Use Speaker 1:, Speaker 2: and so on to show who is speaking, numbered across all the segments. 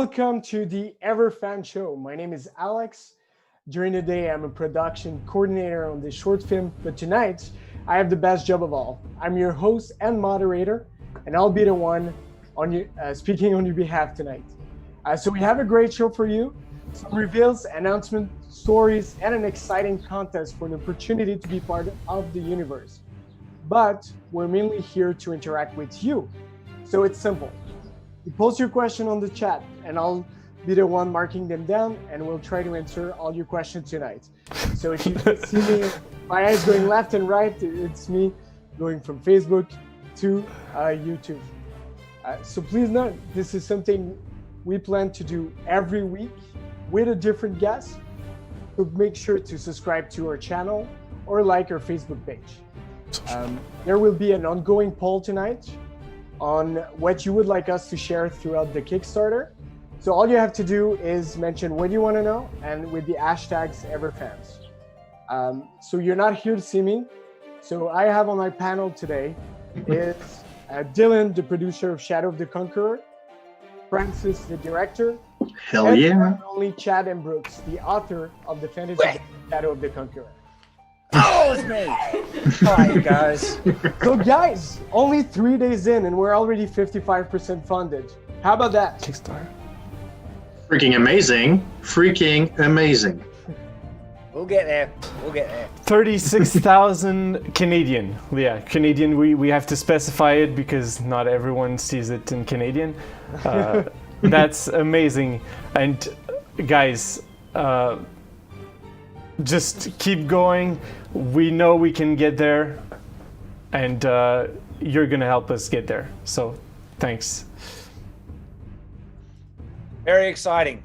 Speaker 1: welcome to the Everfan show. My name is Alex. During the day, I'm a production coordinator on this short film, but tonight, I have the best job of all. I'm your host and moderator, and I'll be the one speaking on your behalf tonight. So we have a great show for you. Some reveals, announcements, stories, and an exciting contest for an opportunity to be part of the universe. But we're mainly here to interact with you. So it's simple. You post your question on the chat, and I'll be the one marking them down, and we'll try to answer all your questions tonight. So if you see me, my eyes going left and right, it's me going from Facebook to YouTube. So please note, this is something we plan to do every week with a different guest. So make sure to subscribe to our channel or like our Facebook page. There will be an ongoing poll tonight on what you would like us to share throughout the Kickstarter. So all you have to do is mention what you want to know and with the hashtags Everfans. So you're not here to see me. So I have on my panel today is Daelin, the producer of Shadow of the Conqueror, Francis, the director,
Speaker 2: Hell yeah.
Speaker 1: and only Shad M Brooks, the author of the fantasy game Shadow of the Conqueror.
Speaker 3: Oh, it's me. Hi, you guys.
Speaker 1: So guys, only 3 days in and we're already 55% funded. How about that?
Speaker 4: Kickstarter.
Speaker 2: Freaking amazing. Freaking amazing.
Speaker 3: We'll get there. We'll get there.
Speaker 4: 36,000 Canadian. Yeah, Canadian, we have to specify it because not everyone sees it in Canadian. That's amazing. And guys, just keep going. We know we can get there, and you're gonna help us get there. So, thanks.
Speaker 3: Very exciting.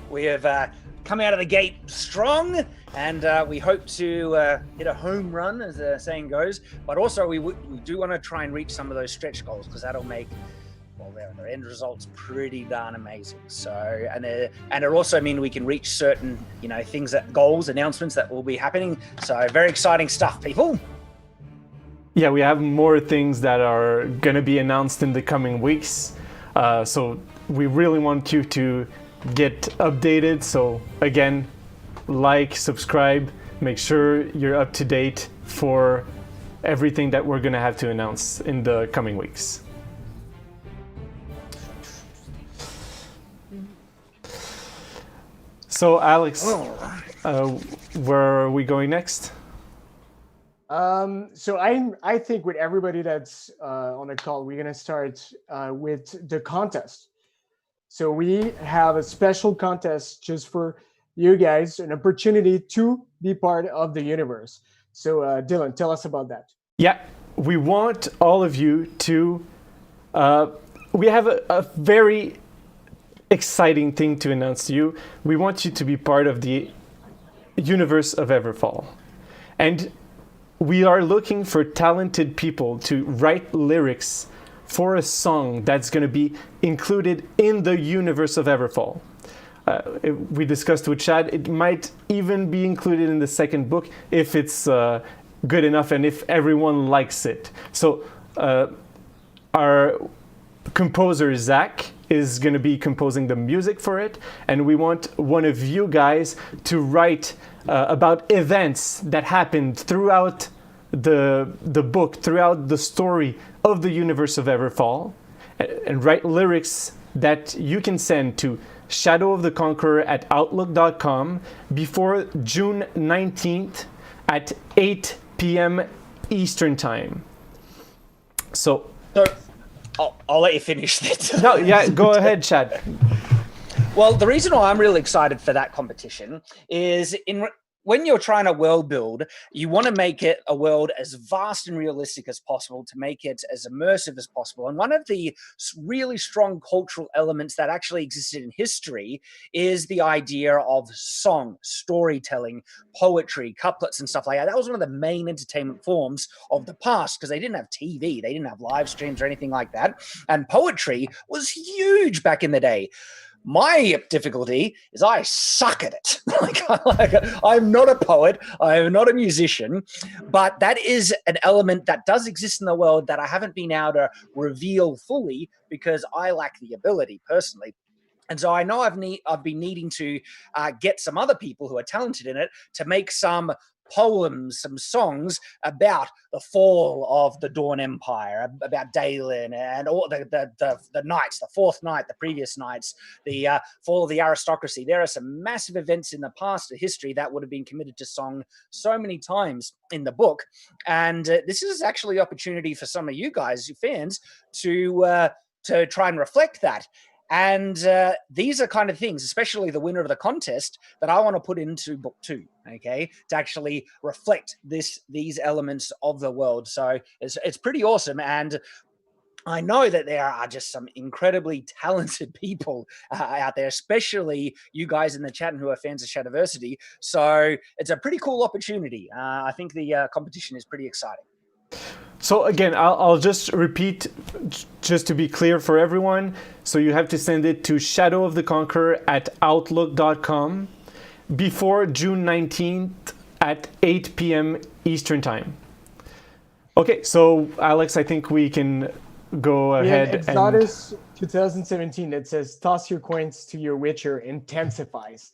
Speaker 3: We have come out of the gate strong, and we hope to hit a home run, as the saying goes. But also, we do want to try and reach some of those stretch goals, because that'll make their end results pretty darn amazing. So, and it also mean we can reach certain, things, goals, announcements that will be happening. So, very exciting stuff, people.
Speaker 4: Yeah, we have more things that are gonna be announced in the coming weeks. So we really want you to get updated. So again, like, subscribe, make sure you're up to date for everything that we're gonna have to announce in the coming weeks. So Alex, where are we going next?
Speaker 1: So I think with everybody that's on the call, we're gonna start with the contest. So we have a special contest just for you guys, an opportunity to be part of the universe. So Daelin, tell us about that.
Speaker 4: Yeah, we want all of you to, we have a very exciting thing to announce to you. We want you to be part of the universe of Everfall. And we are looking for talented people to write lyrics for a song that's going to be included in the universe of Everfall. We discussed with Shad, it might even be included in the second book if it's good enough and if everyone likes it. So our composer, Zach, is going to be composing the music for it, and we want one of you guys to write about events that happened throughout the book, throughout the story of the universe of Everfall, and write lyrics that you can send to shadowoftheconqueror@outlook.com before June 19th at 8 p.m. Eastern Time. So
Speaker 3: I'll let you finish that.
Speaker 4: no, yeah, go ahead, Shad.
Speaker 3: Well, the reason why I'm really excited for that competition is when you're trying to world build, you want to make it a world as vast and realistic as possible to make it as immersive as possible. And one of the really strong cultural elements that actually existed in history is the idea of song, storytelling, poetry, couplets and stuff like that. That was one of the main entertainment forms of the past because they didn't have TV, they didn't have live streams or anything like that. And poetry was huge back in the day. My difficulty is I suck at it. I'm not a poet. I'm not a musician, but that is an element that does exist in the world that I haven't been able to reveal fully because I lack the ability personally. And so I know I've been needing to get some other people who are talented in it to make some poems, some songs about the fall of the Dawn Empire, about Daelin and all the nights, the fourth night, the previous nights, the fall of the aristocracy. There are some massive events in the past of history that would have been committed to song so many times in the book. And this is actually an opportunity for some of you guys, you fans, to try and reflect that. And these are kind of things, especially the winner of the contest, that I want to put into book 2, okay, to actually reflect these elements of the world. So it's pretty awesome. And I know that there are just some incredibly talented people out there, especially you guys in the chat who are fans of Shadiversity. So it's a pretty cool opportunity. I think the competition is pretty exciting.
Speaker 4: So again, I'll just repeat, just to be clear for everyone. So you have to send it to shadowoftheconqueror@outlook.com before June 19th at 8 p.m. Eastern Time. Okay, so Alex, I think we can go ahead.
Speaker 1: Exodus 2017, it says, toss your coins to your witcher intensifies.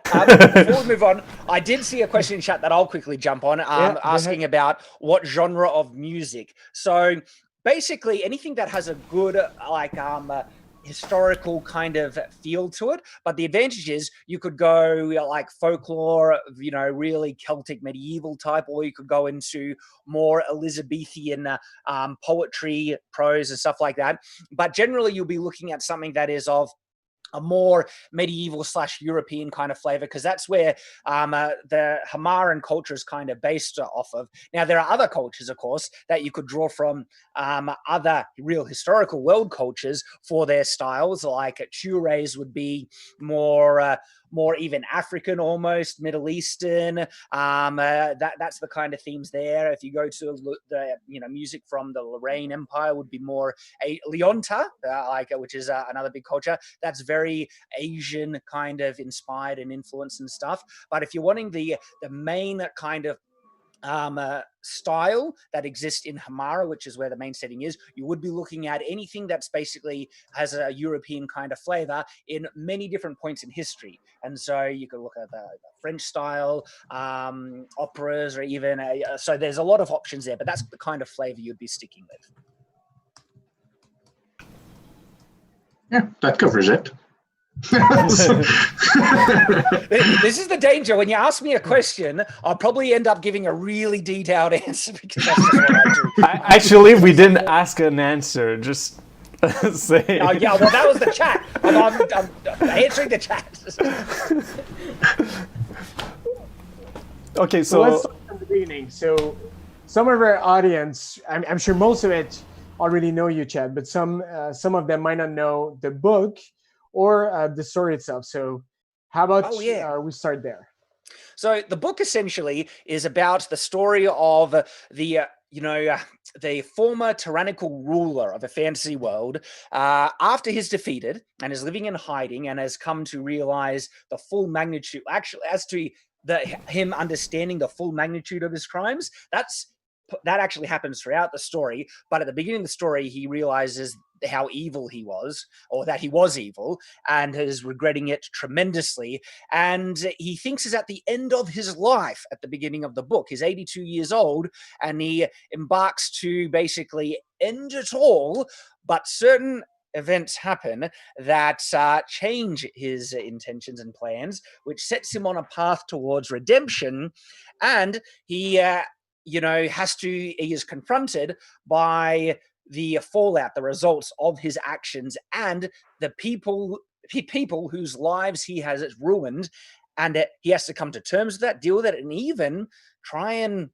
Speaker 3: Before we move on, I did see a question in chat that I'll quickly jump on, asking about what genre of music. So basically anything that has a good historical kind of feel to it, but the advantage is you could go like folklore, really Celtic medieval type, or you could go into more Elizabethan poetry, prose and stuff like that. But generally you'll be looking at something that is of a more medieval / European kind of flavor, because that's where the Hamaran culture is kind of based off of. Now, there are other cultures, of course, that you could draw from other real historical world cultures for their styles, like Chures would be more even African, almost Middle Eastern. That's the kind of themes there. If you go to the music from the Lorraine Empire, would be more Leonta, which is another big culture. That's very Asian kind of inspired and influenced and stuff. But if you're wanting the main kind of style that exists in Hamara, which is where the main setting is, you would be looking at anything that's basically has a European kind of flavor in many different points in history. And so you could look at the French style operas, or even so there's a lot of options there, but that's the kind of flavor you'd be sticking with.
Speaker 2: Yeah, that covers it.
Speaker 3: This is the danger. When you ask me a question, I'll probably end up giving a really detailed answer, because that's just what I do.
Speaker 4: Actually, we didn't ask an answer. Just say.
Speaker 3: Oh, yeah, well, that was the chat. I'm answering the chat.
Speaker 4: Okay,
Speaker 1: so let's start from the beginning. So some of our audience, I'm sure most of it already know you, Chad, but some of them might not know the book or the story itself. So how about we start there?
Speaker 3: So the book essentially is about the story of the former tyrannical ruler of a fantasy world after he's defeated and is living in hiding and has come to realize the full magnitude, actually, as to him understanding the full magnitude of his crimes. That actually happens throughout the story, but at the beginning of the story, he realizes how evil he was, or that he was evil, and is regretting it tremendously. And he thinks he's at the end of his life at the beginning of the book. He's 82 years old, and he embarks to basically end it all, but certain events happen that change his intentions and plans, which sets him on a path towards redemption. And he he is confronted by the fallout, the results of his actions, and the people whose lives he has ruined, and he has to come to terms with that, deal with it, and even try and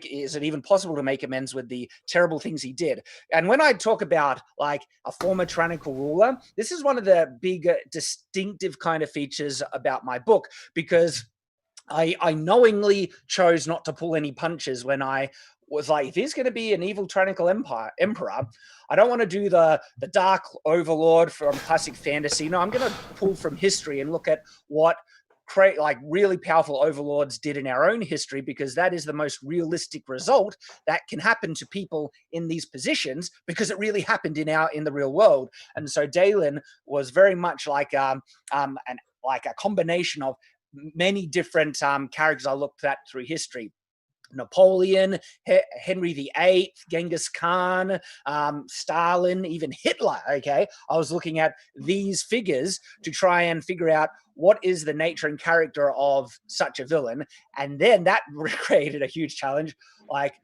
Speaker 3: is it even possible to make amends with the terrible things he did? And when I talk about like a former tyrannical ruler, this is one of the big distinctive kind of features about my book, because I knowingly chose not to pull any punches when I was like, if he's going to be an evil tyrannical emperor, I don't want to do the dark overlord from classic fantasy. No, I'm going to pull from history and look at what like really powerful overlords did in our own history, because that is the most realistic result that can happen to people in these positions, because it really happened in the real world. And so Daelin was very much like a combination of many different characters I looked at through history. Napoleon, Henry VIII, Genghis Khan, Stalin, even Hitler. Okay, I was looking at these figures to try and figure out what is the nature and character of such a villain, and then that created a huge challenge. Like,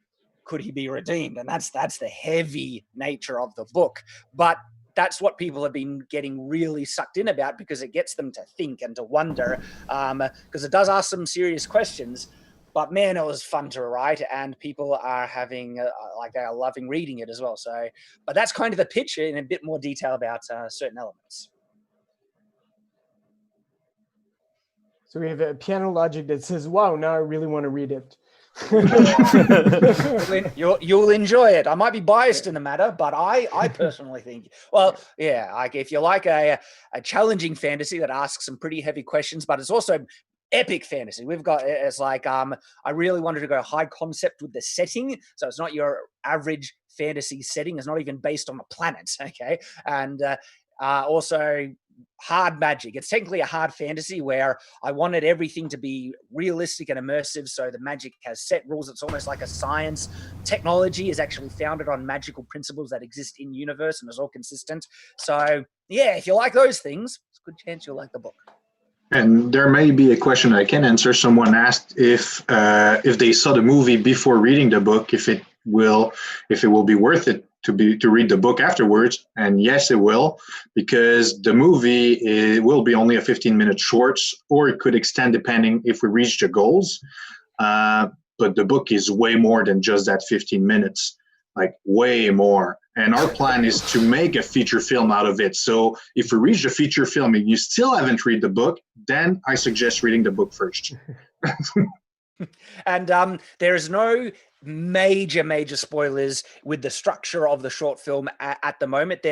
Speaker 3: could he be redeemed? And that's the heavy nature of the book, but that's what people have been getting really sucked in about, because it gets them to think and to wonder, because it does ask some serious questions. But man, it was fun to write, and people are having they are loving reading it as well. So, but that's kind of the pitch in a bit more detail about certain elements.
Speaker 1: So we have a piano logic that says, "Wow, now I really want to read it."
Speaker 3: You'll enjoy it. I might be biased in the matter, but I personally think, well, yeah, like if you like a challenging fantasy that asks some pretty heavy questions, but it's also epic fantasy. It's like, I really wanted to go high concept with the setting. So it's not your average fantasy setting. It's not even based on a planet. Okay. And also hard magic. It's technically a hard fantasy where I wanted everything to be realistic and immersive. So the magic has set rules. It's almost like a science. Technology is actually founded on magical principles that exist in universe and is all consistent. So yeah, if you like those things, it's a good chance you'll like the book.
Speaker 2: And there may be a question I can answer. Someone asked if they saw the movie before reading the book, if it will be worth it to read the book afterwards. And yes, it will, because the movie will be only a 15-minute shorts, or it could extend depending if we reach the goals. But the book is way more than just that 15 minutes, like way more. And our plan is to make a feature film out of it. So if we reach the feature film and you still haven't read the book, then I suggest reading the book first.
Speaker 3: And there is no major spoilers with the structure of the short film at the moment.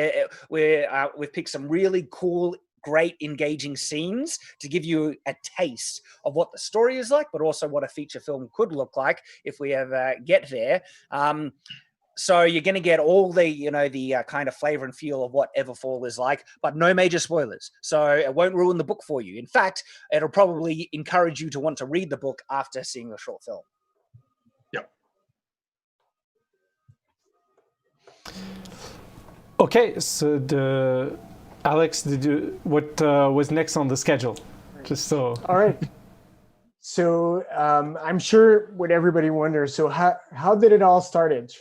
Speaker 3: We've picked some really cool, great, engaging scenes to give you a taste of what the story is like, but also what a feature film could look like if we ever get there. So you're going to get all the kind of flavor and feel of what Everfall is like, but no major spoilers. So it won't ruin the book for you. In fact, it'll probably encourage you to want to read the book after seeing the short film.
Speaker 2: Yep.
Speaker 4: Okay, so Alex, what was next on the schedule? Just so.
Speaker 1: All right. So I'm sure what everybody wonders. So how did it all started?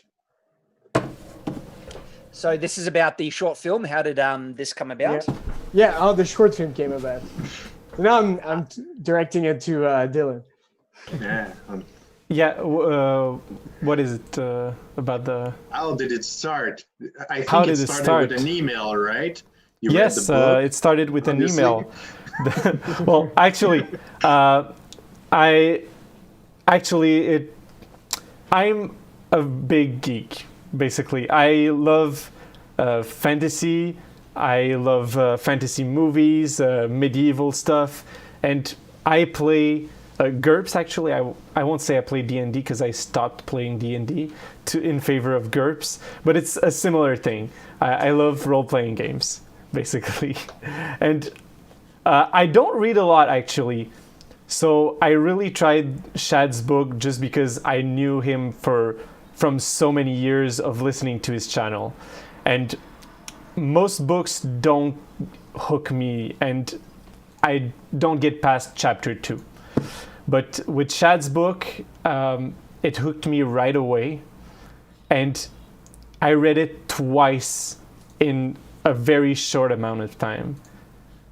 Speaker 3: So this is about the short film. How did this come about?
Speaker 1: Yeah. Oh, the short film came about. Now I'm directing it to Dylan.
Speaker 2: Yeah.
Speaker 4: Yeah. What is it about the?
Speaker 2: How did it start? I think
Speaker 4: How did
Speaker 2: it started with an email, right? You read
Speaker 4: Yes,
Speaker 2: the book,
Speaker 4: it started with
Speaker 2: obviously.
Speaker 4: an email. Well, actually, I'm a big geek. Basically, I love fantasy. I love fantasy movies, medieval stuff, and I play GURPS. Actually, I won't say I play D&D because I stopped playing D&D in favor of GURPS, but it's a similar thing. I love role-playing games, basically, and I don't read a lot actually. So I really tried Shad's book just because I knew him from so many years of listening to his channel. And most books don't hook me, and I don't get past chapter 2. But with Shad's book, it hooked me right away. And I read it twice in a very short amount of time.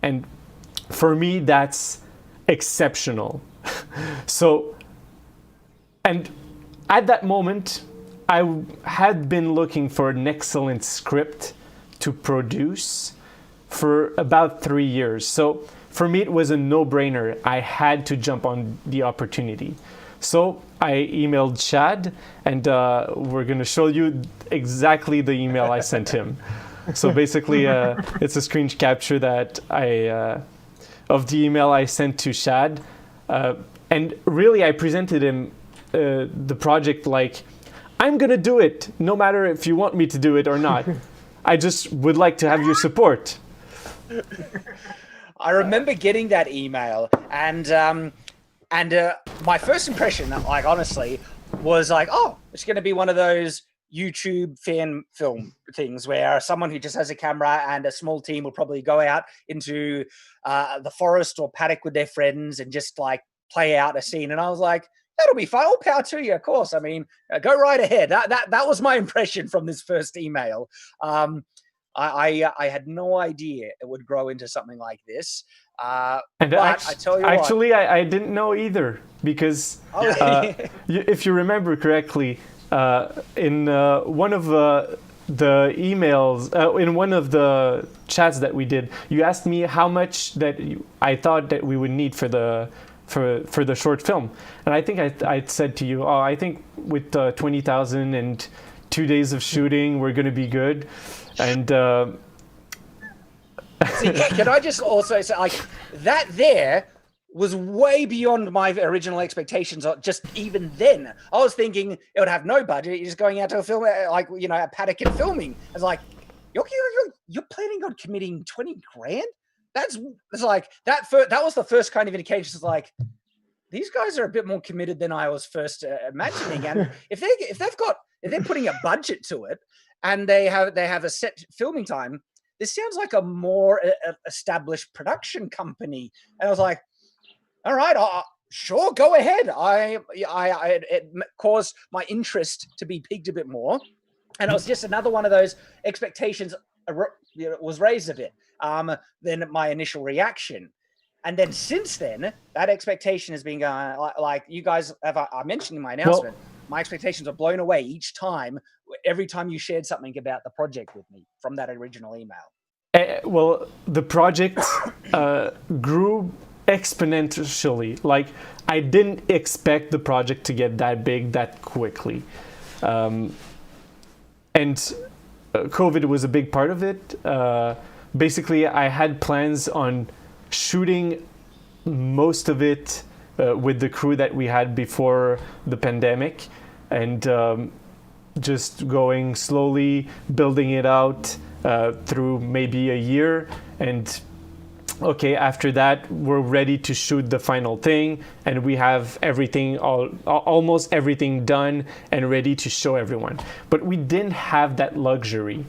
Speaker 4: And for me, that's exceptional. So, and at that moment, I had been looking for an excellent script to produce for about 3 years. So for me, it was a no-brainer. I had to jump on the opportunity. So I emailed Shad, and we're going to show you exactly the email I sent him. So basically, it's a screen capture that of the email I sent to Shad. And really, I presented him the project like, I'm going to do it, no matter if you want me to do it or not. I just would like to have your support.
Speaker 3: I remember getting that email, and my first impression, like honestly, was like, oh, it's going to be one of those YouTube fan film things where someone who just has a camera and a small team will probably go out into the forest or paddock with their friends and just like play out a scene. And I was like, that'll be fun. All power to you, of course. I mean, go right ahead. That was my impression from this first email. I had no idea it would grow into something like this.
Speaker 4: And
Speaker 3: but I tell you
Speaker 4: actually,
Speaker 3: what,
Speaker 4: I didn't know either, because if you remember correctly, in one of the emails, in one of the chats that we did, you asked me how much that I thought that we would need for the short film, and I think I said to you, oh, I think with 20,000 and 2 days of shooting, we're going to be good. And
Speaker 3: see, can I just also say, like, that there was way beyond my original expectations. Just even then, I was thinking it would have no budget. You're just going out to a film, like, you know, a paddock and filming. I was like, you're planning on committing 20 grand? It's like that. That was the first kind of indication. It's like, these guys are a bit more committed than I was first imagining. And if they're putting a budget to it, and they have a set filming time, this sounds like a more established production company. And I was like, all right, sure, go ahead. It caused my interest to be piqued a bit more. And it was just another one of those expectations was raised a bit than my initial reaction. And then since then, that expectation has been going, like you guys have, I mentioned in my announcement, my expectations are blown away each time, every time you shared something about the project with me from that original email.
Speaker 4: Well, the project grew exponentially. Like, I didn't expect the project to get that big that quickly. And COVID was a big part of it. Basically, I had plans on shooting most of it with the crew that we had before the pandemic, and just going slowly, building it out through maybe a year. And okay, after that, we're ready to shoot the final thing, and we have everything, almost everything done and ready to show everyone. But we didn't have that luxury.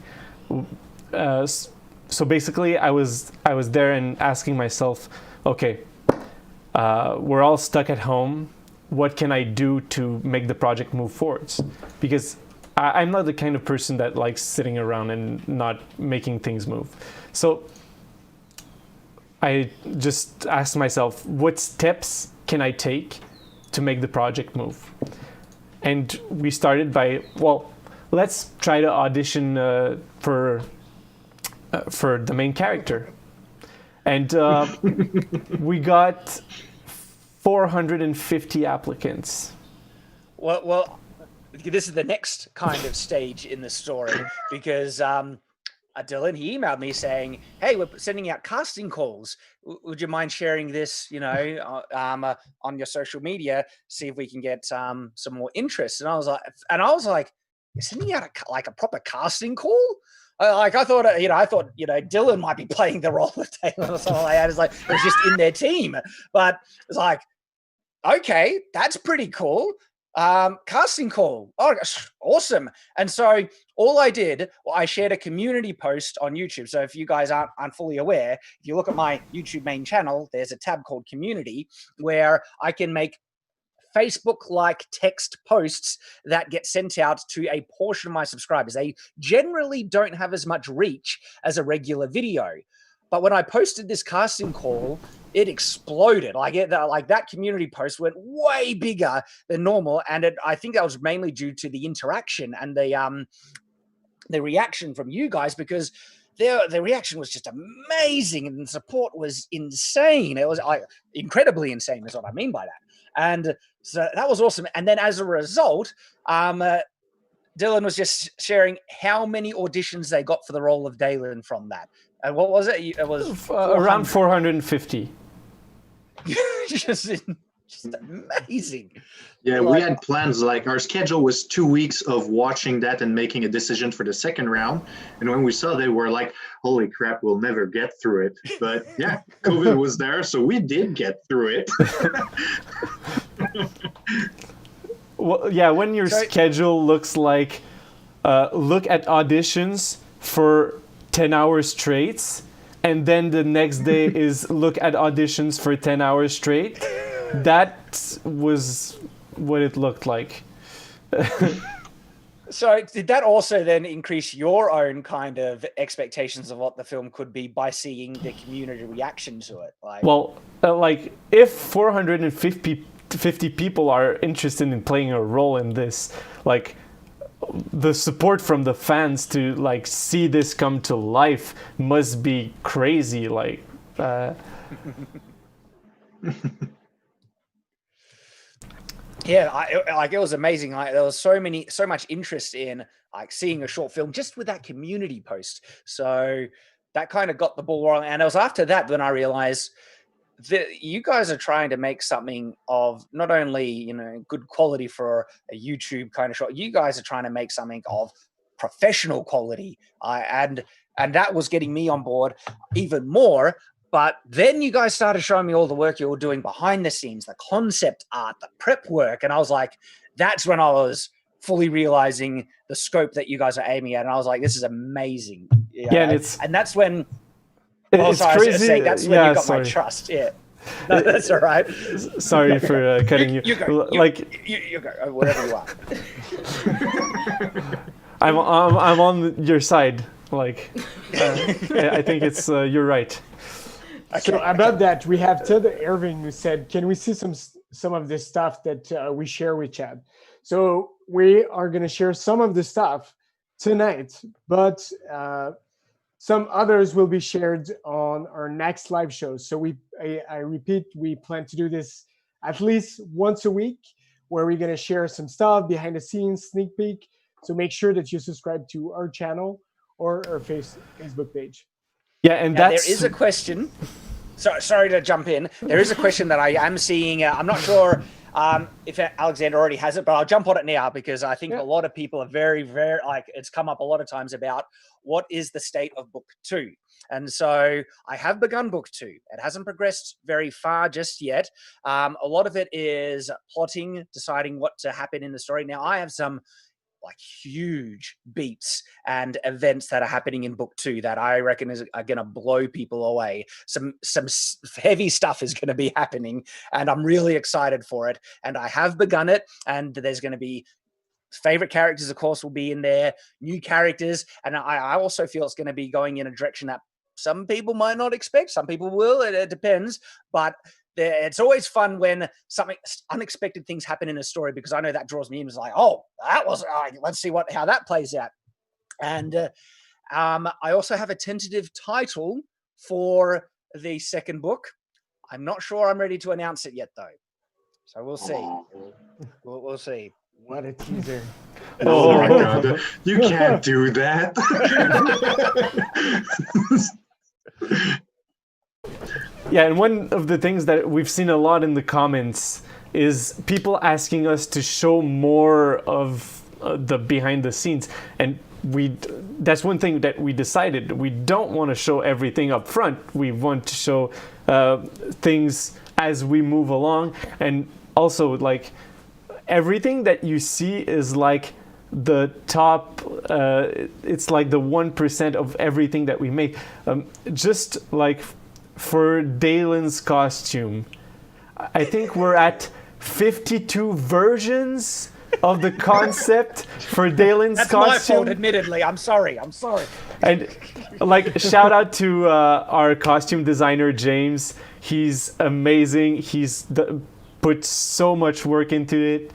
Speaker 4: So basically, I was there and asking myself, okay, we're all stuck at home. What can I do to make the project move forwards? Because I'm not the kind of person that likes sitting around and not making things move. So I just asked myself, what steps can I take to make the project move? And we started by, well, let's try to audition for the main character. And we got 450 applicants.
Speaker 3: Well, this is the next kind of stage in the story, because Daelin, he emailed me saying, hey, we're sending out casting calls. Would you mind sharing this, you know, on your social media, see if we can get some more interest? And I was like, you're sending out a proper casting call? I thought Daelin might be playing the role of Daelin or something like that. It's like, it was just in their team. But it's like, okay, that's pretty cool. Casting call. Oh, awesome. And so all I did, I shared a community post on YouTube. So if you guys aren't fully aware, if you look at my YouTube main channel, there's a tab called community where I can make Facebook-like text posts that get sent out to a portion of my subscribers. They generally don't have as much reach as a regular video. But when I posted this casting call, it exploded. Like that community post went way bigger than normal, and I think that was mainly due to the interaction and the reaction from you guys, because the reaction was just amazing and the support was insane. It was incredibly insane, is what I mean by that. And so that was awesome. And then as a result, Daelin was just sharing how many auditions they got for the role of Daelin from that. And what was it? It was
Speaker 4: around 450.
Speaker 3: just amazing.
Speaker 2: Yeah, we had plans, like our schedule was 2 weeks of watching that and making a decision for the second round. And when we saw, they were like, holy crap, we'll never get through it. But yeah, COVID was there, so we did get through it.
Speaker 4: Well, yeah, when your schedule looks like, look at auditions for 10 hours straight, and then the next day is look at auditions for 10 hours straight. That was what it looked like.
Speaker 3: So did that also then increase your own kind of expectations of what the film could be by seeing the community reaction to it?
Speaker 4: Well, if 450 people are interested in playing a role in this, the support from the fans to see this come to life must be crazy.
Speaker 3: Yeah, it was amazing. There was so much interest in seeing a short film just with that community post. So that kind of got the ball rolling. And it was after that when I realized that you guys are trying to make something of not only good quality for a YouTube kind of shot. You guys are trying to make something of professional quality. And that was getting me on board even more. But then you guys started showing me all the work you were doing behind the scenes, the concept art, the prep work. And I was like, that's when I was fully realizing the scope that you guys are aiming at. And I was like, this is amazing.
Speaker 4: Yeah,
Speaker 3: and that's when,
Speaker 4: it's crazy.
Speaker 3: That's when you got my trust. Yeah. No, that's all right.
Speaker 4: Sorry for cutting you.
Speaker 3: You go. You go, wherever you are.
Speaker 4: I'm on your side. I think it's, you're right.
Speaker 1: Okay. So about that, we have Ted Irving who said, can we see some of this stuff that we share with Chad? So we are going to share some of the stuff tonight, but some others will be shared on our next live show. So I repeat, we plan to do this at least once a week, where we're going to share some stuff behind the scenes, sneak peek. So make sure that you subscribe to our channel or our Facebook page.
Speaker 4: Yeah, and
Speaker 3: there is a question. Sorry to jump in. There is a question that I am seeing. I'm not sure if Alexander already has it, but I'll jump on it now because I think a lot of people are very, very it's come up a lot of times about what is the state of book 2. And so I have begun book 2. It hasn't progressed very far just yet. A lot of it is plotting, deciding what to happen in the story. Now I have some huge beats and events that are happening in book 2 that I reckon are going to blow people away. Some heavy stuff is going to be happening, and I'm really excited for it. And I have begun it, and there's going to be favorite characters, of course, will be in there, new characters, and I also feel it's going to be going in a direction that some people might not expect. Some people will. It depends, but it's always fun when something unexpected things happen in a story, because I know that draws me in. It's let's see how that plays out. And I also have a tentative title for the second book. I'm not sure I'm ready to announce it yet, though. So we'll see. We'll see.
Speaker 1: What a teaser.
Speaker 2: Oh my God. You can't do that.
Speaker 4: Yeah, and one of the things that we've seen a lot in the comments is people asking us to show more of the behind the scenes. And that's one thing that we decided. We don't want to show everything up front. We want to show things as we move along. And also, everything that you see is the top, it's the 1% of everything that we make. Just for Daelin's costume, I think we're at 52 versions of the concept for Daelin's costume.
Speaker 3: That's my fault, admittedly. I'm sorry.
Speaker 4: And shout out to our costume designer, James. He's amazing. He's put so much work into it.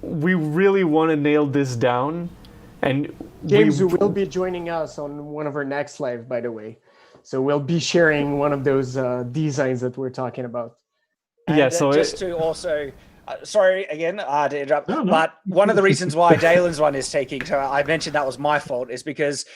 Speaker 4: We really want to nail this down. And
Speaker 1: James will be joining us on one of our next live, by the way. So we'll be sharing one of those designs that we're talking about.
Speaker 3: And, just to also, sorry again to interrupt, but one of the reasons why Daelin's one is taking, so I mentioned that was my fault, is because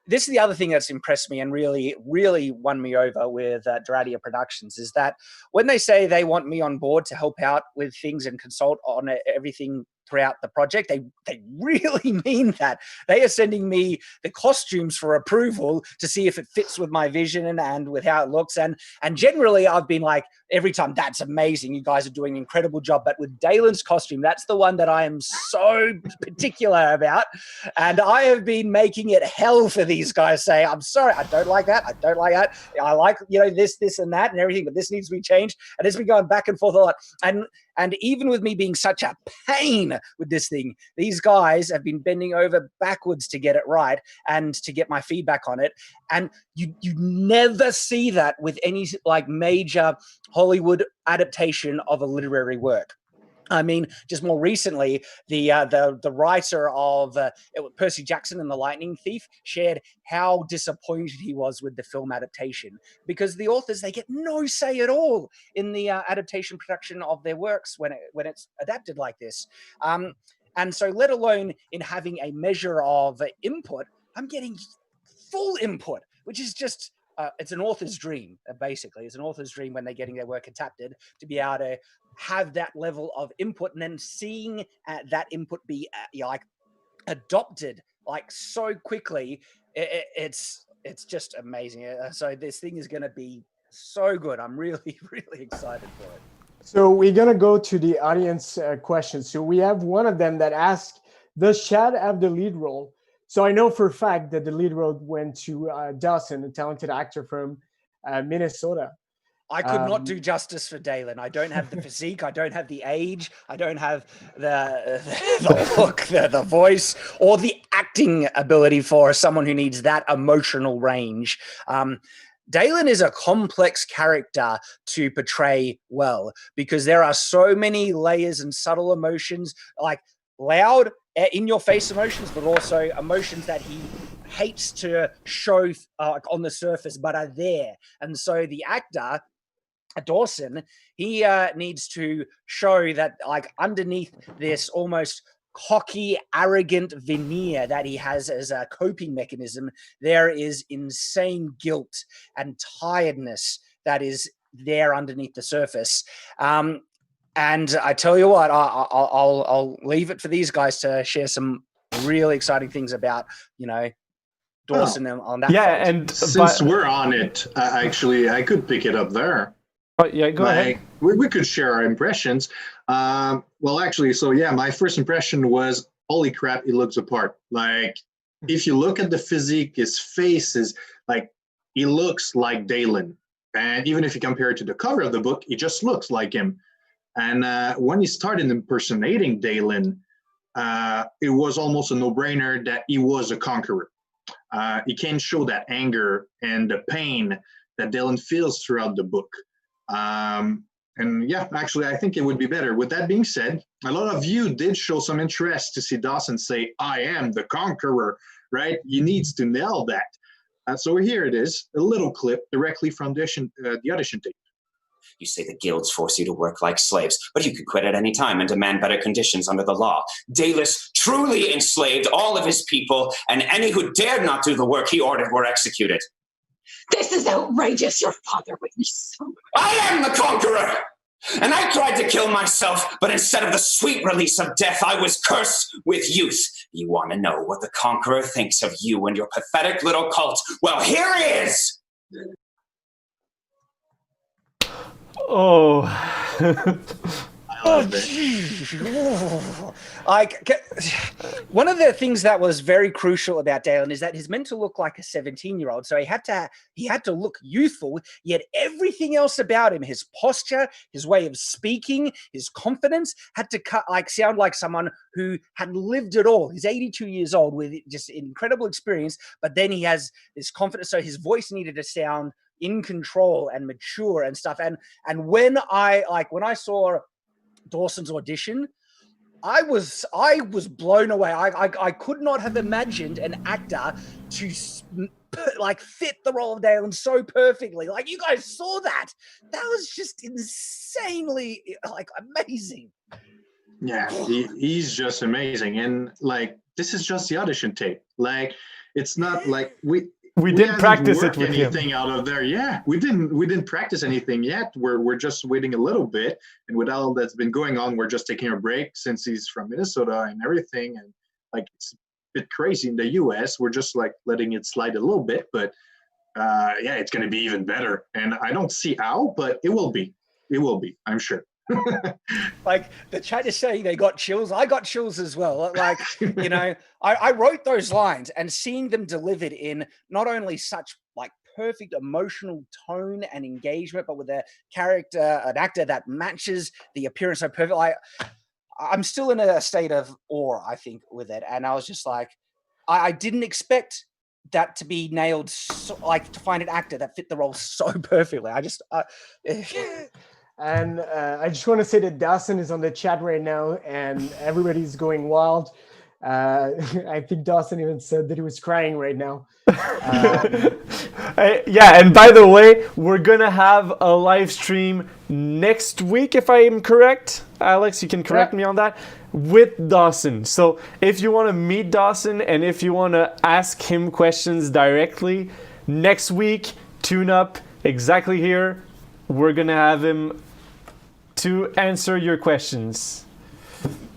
Speaker 3: this is the other thing that's impressed me and really, really won me over with Diratia Productions is that when they say they want me on board to help out with things and consult on everything throughout the project, they really mean that. They are sending me the costumes for approval to see if it fits with my vision and with how it looks. And generally I've been like, every time, that's amazing, you guys are doing an incredible job. But with Daelin's costume, that's the one that I am so particular about. And I have been making it hell for these guys, saying, I'm sorry, I don't like that. I don't like that. I like, this and that and everything, but this needs to be changed. And it's been going back and forth a lot. And even with me being such a pain with this thing, these guys have been bending over backwards to get it right and to get my feedback on it. And you never see that with any like major Hollywood adaptation of a literary work. I mean, just more recently, the writer of Percy Jackson and the Lightning Thief shared how disappointed he was with the film adaptation, because the authors, they get no say at all in the adaptation production of their works when it's adapted like this. And so, let alone in having a measure of input, I'm getting full input, which is just it's an author's dream. Basically, it's an author's dream when they're getting their work adapted to be able to have that level of input, and then seeing that input be like adopted like so quickly. It's just amazing. So this thing is going to be so good. I'm really, really excited for it.
Speaker 1: So we're going to go to the audience questions. So we have one of them that asks, does Shad have the lead role? So I know for a fact that the lead role went to Dawson, a talented actor from Minnesota.
Speaker 3: I could not do justice for Daelin. I don't have the physique. I don't have the age. I don't have the look, the voice, or the acting ability for someone who needs that emotional range. Daelin is a complex character to portray well, because there are so many layers and subtle emotions, like loud, in-your-face emotions, but also emotions that he hates to show on the surface, but are there. And so the actor, Dawson, he needs to show that, like, underneath this almost cocky, arrogant veneer that he has as a coping mechanism, there is insane guilt and tiredness that is there underneath the surface. And I tell you what, I'll leave it for these guys to share some really exciting things about, Dawson on that.
Speaker 4: Yeah,
Speaker 3: front.
Speaker 4: and
Speaker 2: Since we're on it, actually, I could pick it up there.
Speaker 4: Yeah, go ahead.
Speaker 2: We could share our impressions. Well, actually, so yeah, my first impression was, holy crap, he looks apart. Like, if you look at the physique, his face is like, he looks like Daelin. And even if you compare it to the cover of the book, he just looks like him. And when he started impersonating Daelin, it was almost a no-brainer that he was a conqueror. He can show that anger and the pain that Daelin feels throughout the book. And yeah, actually, I think it would be better. With that being said, a lot of you did show some interest to see Dawson say, I am the conqueror, right? He needs to nail that. So here it is, a little clip directly from the audition tape.
Speaker 5: You say the guilds force you to work like slaves, but you could quit at any time and demand better conditions under the law. Daelin truly enslaved all of his people, and any who dared not do the work he ordered were executed.
Speaker 6: This is outrageous. Your father would be so...
Speaker 5: I am the conqueror! And I tried to kill myself, but instead of the sweet release of death, I was cursed with youth. You want to know what the conqueror thinks of you and your pathetic little cult? Well, here he is!
Speaker 4: Oh.
Speaker 3: Like, one of the things that was very crucial about Daelin is that he's meant to look like a 17-year-old. So he had to look youthful, yet everything else about him, his posture, his way of speaking, his confidence, had to sound like someone who had lived it all. He's 82 years old with just incredible experience, but then he has this confidence. So his voice needed to sound in control and mature and stuff. And when I saw Dawson's audition, I was blown away. I could not have imagined an actor to fit the role of Daelin so perfectly. Like, you guys saw that. That was just insanely amazing.
Speaker 2: Yeah, he's just amazing. And this is just the audition tape. It's not like we
Speaker 4: didn't
Speaker 2: haven't
Speaker 4: practice it
Speaker 2: worked
Speaker 4: with him.
Speaker 2: anything out of there. Yeah, we didn't practice anything yet. We're just waiting a little bit, and with all that's been going on, we're just taking a break since he's from Minnesota and everything, and like it's a bit crazy in the US. We're just like letting it slide a little bit, but yeah, it's going to be even better, and I don't see how, but it will be. It will be, I'm sure.
Speaker 3: Like the chat is saying they got chills. I got chills as well. Like, you know, I wrote those lines, and seeing them delivered in not only such like perfect emotional tone and engagement, but with a character, an actor that matches the appearance so perfect. Like, I'm still in a state of awe, I think, with it. And I was just like, I didn't expect that to be nailed, so, like to find an actor that fit the role so perfectly. I just
Speaker 1: And I just want to say that Dawson is on the chat right now, and everybody's going wild. I think Dawson even said that he was crying right now.
Speaker 4: Yeah, and by the way, we're gonna have a live stream next week, if I am correct. Alex, you can correct me on that, with Dawson. So if you want to meet Dawson and if you want to ask him questions directly, next week, tune up exactly here. We're gonna have him to answer your questions.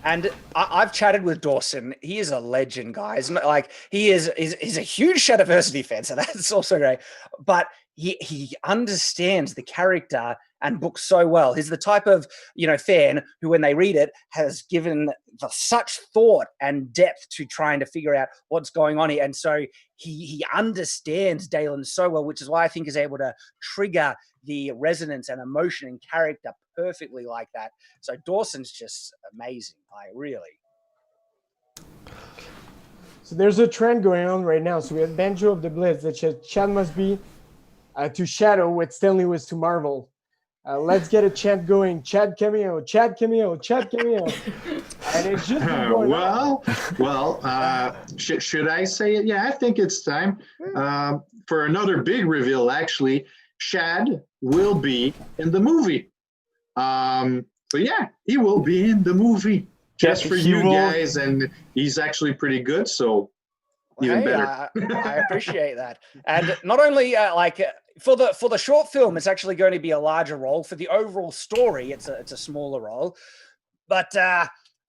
Speaker 3: And I've chatted with Dawson. He is a legend, guys. Like he's a huge Shadiversity fan, so that's also great. But he understands the character and book so well. He's the type of, you know, fan who, when they read it, has given such thought and depth to trying to figure out what's going on here. And so he understands Daelin so well, which is why I think he's able to trigger the resonance and emotion and character perfectly like that. So Dawson's just amazing. Really.
Speaker 1: So there's a trend going on right now. So we have Banjo of the Blitz that said Chad must be to Shadow what Stanley was to Marvel. Let's get a chant going. Chad cameo, Chad cameo, Chad cameo. And it's just been going on.
Speaker 2: Should I say it? Yeah, I think it's time for another big reveal, actually. Shad will be in the movie. So yeah, he will be in the movie just for you guys, and he's actually pretty good, so even better.
Speaker 3: I appreciate that. And not only for the short film, it's actually going to be a larger role. For the overall story, it's a smaller role, but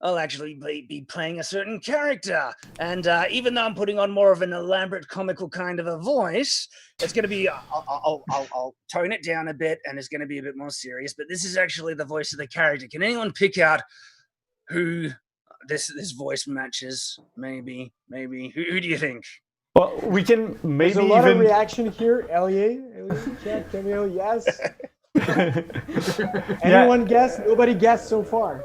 Speaker 3: I'll actually be playing a certain character. And even though I'm putting on more of an elaborate comical kind of a voice, it's going to be, I'll tone it down a bit, and it's going to be a bit more serious. But this is actually the voice of the character. Can anyone pick out who this voice matches? Maybe. Who do you think?
Speaker 4: Well, we can maybe
Speaker 1: There's a lot of reaction here. Elie, Chad cameo, yes. Anyone guess? Nobody guessed so far.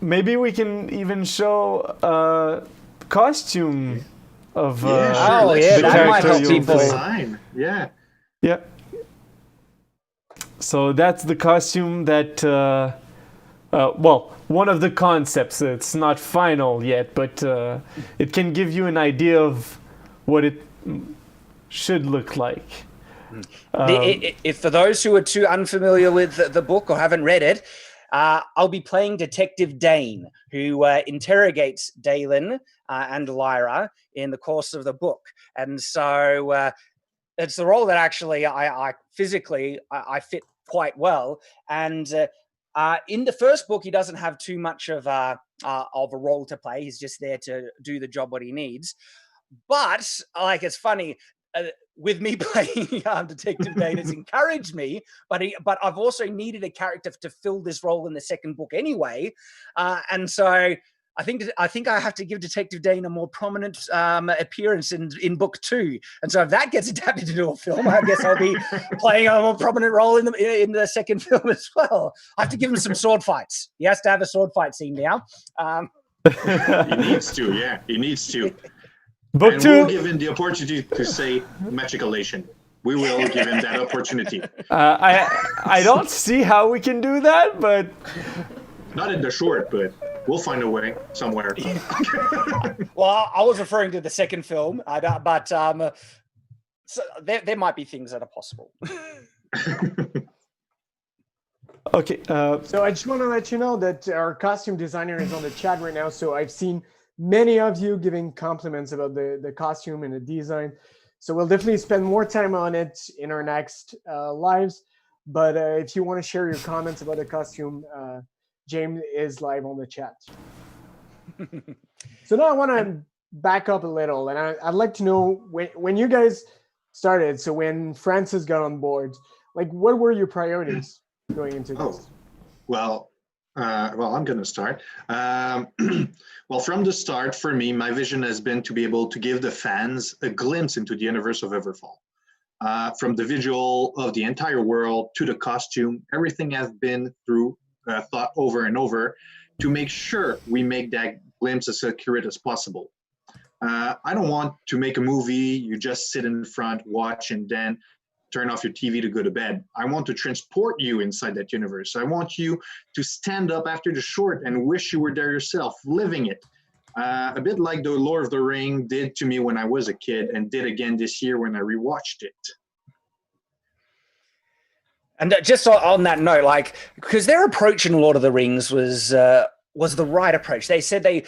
Speaker 4: Maybe we can even show a costume of
Speaker 3: that might help people.
Speaker 2: Yeah.
Speaker 4: So that's the costume that one of the concepts. It's not final yet, but it can give you an idea of what it should look like.
Speaker 3: If for those who are too unfamiliar with the book or haven't read it, I'll be playing Detective Dane, who interrogates Daelin and Lyra in the course of the book. And so it's the role that actually I physically fit quite well. And in the first book, he doesn't have too much of a role to play. He's just there to do the job what he needs. But it's funny. With me playing Detective Dane has encouraged me, but I've also needed a character to fill this role in the second book anyway, and so I think I have to give Detective Dane a more prominent appearance in book 2, and so if that gets adapted into a film, I guess I'll be playing a more prominent role in the second film as well. I have to give him some sword fights. He has to have a sword fight scene now.
Speaker 2: He needs to. Yeah, he needs to.
Speaker 4: Book 2.
Speaker 2: We'll give him the opportunity to say magicalation. We will give him that opportunity.
Speaker 4: I don't see how we can do that, but
Speaker 2: not in the short, but we'll find a way somewhere.
Speaker 3: Well, I was referring to the second film, but so there might be things that are possible.
Speaker 4: Okay.
Speaker 1: So I just want to let you know that our costume designer is on the chat right now. So I've seen many of you giving compliments about the costume and the design. So we'll definitely spend more time on it in our next lives. But if you want to share your comments about the costume, James is live on the chat. So now I want to back up a little, and I'd like to know when you guys started. So when Francis got on board, like what were your priorities going into this?
Speaker 2: Well, I'm going to start. Well, from the start, for me, my vision has been to be able to give the fans a glimpse into the universe of Everfall. From the visual of the entire world to the costume, everything has been thought over and over to make sure we make that glimpse as accurate as possible. I don't want to make a movie you just sit in front, watch, and then turn off your TV to go to bed. I want to transport you inside that universe. I want you to stand up after the short and wish you were there yourself, living it. A bit like the Lord of the Ring did to me when I was a kid and did again this year when I rewatched it.
Speaker 3: And just on that note, like, because their approach in Lord of the Rings was the right approach. They said they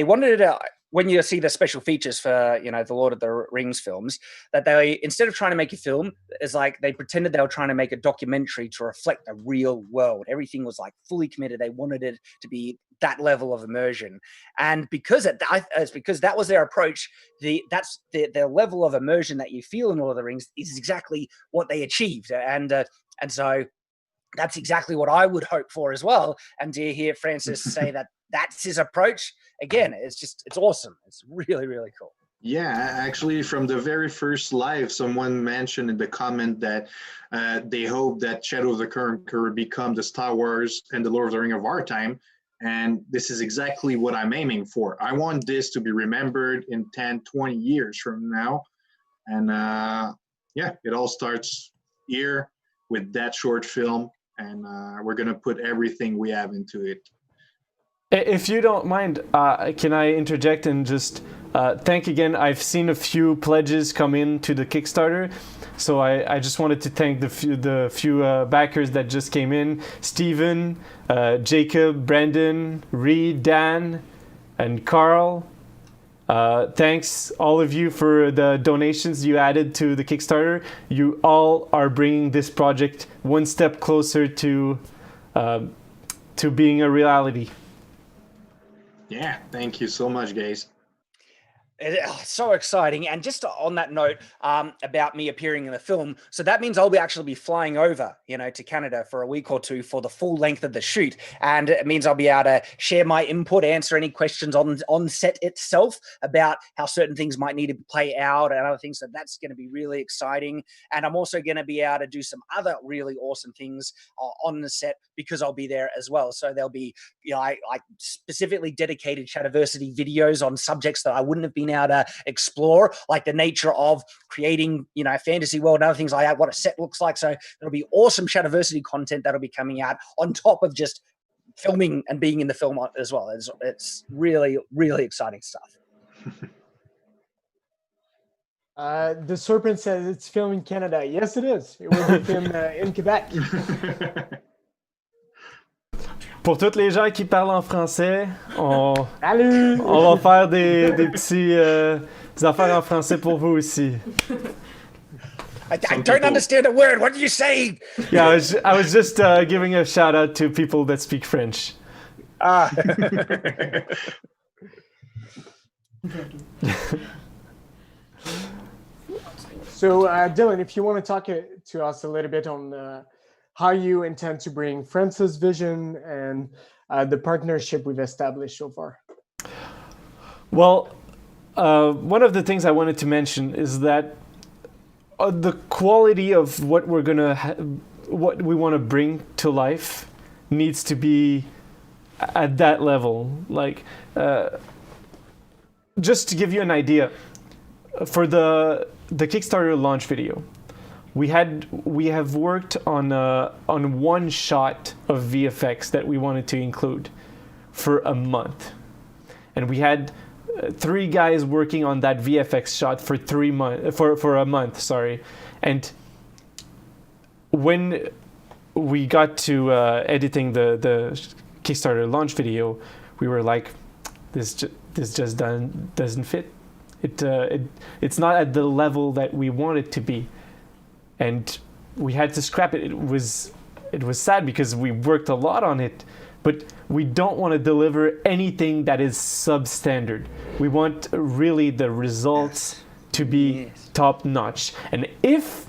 Speaker 3: wanted it. When you see the special features for, the Lord of the Rings films, that they, instead of trying to make a film, it's like they pretended they were trying to make a documentary to reflect the real world. Everything was like fully committed. They wanted it to be that level of immersion. And because that was their approach, the level of immersion that you feel in Lord of the Rings is exactly what they achieved. And so that's exactly what I would hope for as well. And to hear Francis say that that's his approach, again, it's awesome. It's really, really cool.
Speaker 2: Yeah, actually, from the very first live, someone mentioned in the comment that they hope that Shadow of the Conqueror become the Star Wars and the Lord of the Ring of our time. And this is exactly what I'm aiming for. I want this to be remembered in 10, 20 years from now. And it all starts here with that short film. And we're going to put everything we have into it.
Speaker 4: If you don't mind, can I interject and just thank again? I've seen a few pledges come in to the Kickstarter, so I just wanted to thank the few backers that just came in: Stephen, Jacob, Brandon, Reed, Dan, and Carl. Thanks all of you for the donations you added to the Kickstarter. You all are bringing this project one step closer to being a reality.
Speaker 2: Yeah, thank you so much, guys.
Speaker 3: It's so exciting. And just on that note, about me appearing in the film, so that means I'll actually be flying over, to Canada for a week or two for the full length of the shoot. And it means I'll be able to share my input, answer any questions on set itself about how certain things might need to play out and other things. So that's going to be really exciting. And I'm also going to be able to do some other really awesome things on the set because I'll be there as well. So there'll be, I specifically dedicated Shadiversity videos on subjects that I wouldn't have been able to explore, like the nature of creating, a fantasy world and other things like that, what a set looks like. So there'll be awesome Shadiversity content that'll be coming out on top of just filming and being in the film as well. It's really, really exciting stuff.
Speaker 1: The Serpent says it's filmed in Canada. Yes, it is. It will be filmed in Quebec.
Speaker 4: Pour toutes les gens qui parlent en français, on va
Speaker 1: Salut!
Speaker 4: faire des petits affaires en français pour vous aussi.
Speaker 3: I don't understand a word. What are you saying?
Speaker 4: Yeah, I was just giving a shout out to people that speak French.
Speaker 1: So, Dylan, if you want to talk to us a little bit on how you intend to bring Francis' vision and the partnership we've established so far.
Speaker 4: Well, one of the things I wanted to mention is that the quality of what we're gonna, what we want to bring to life, needs to be at that level. Like, just to give you an idea, for the Kickstarter launch video, we have worked on one shot of VFX that we wanted to include for a month, and we had 3 guys working on that VFX shot for 3 months for a month. Sorry, and when we got to editing the Kickstarter launch video, we were like, this just doesn't fit. It's not at the level that we want it to be, and we had to scrap it. It was sad because we worked a lot on it, but we don't want to deliver anything that is substandard. We want really the results to be top notch. And if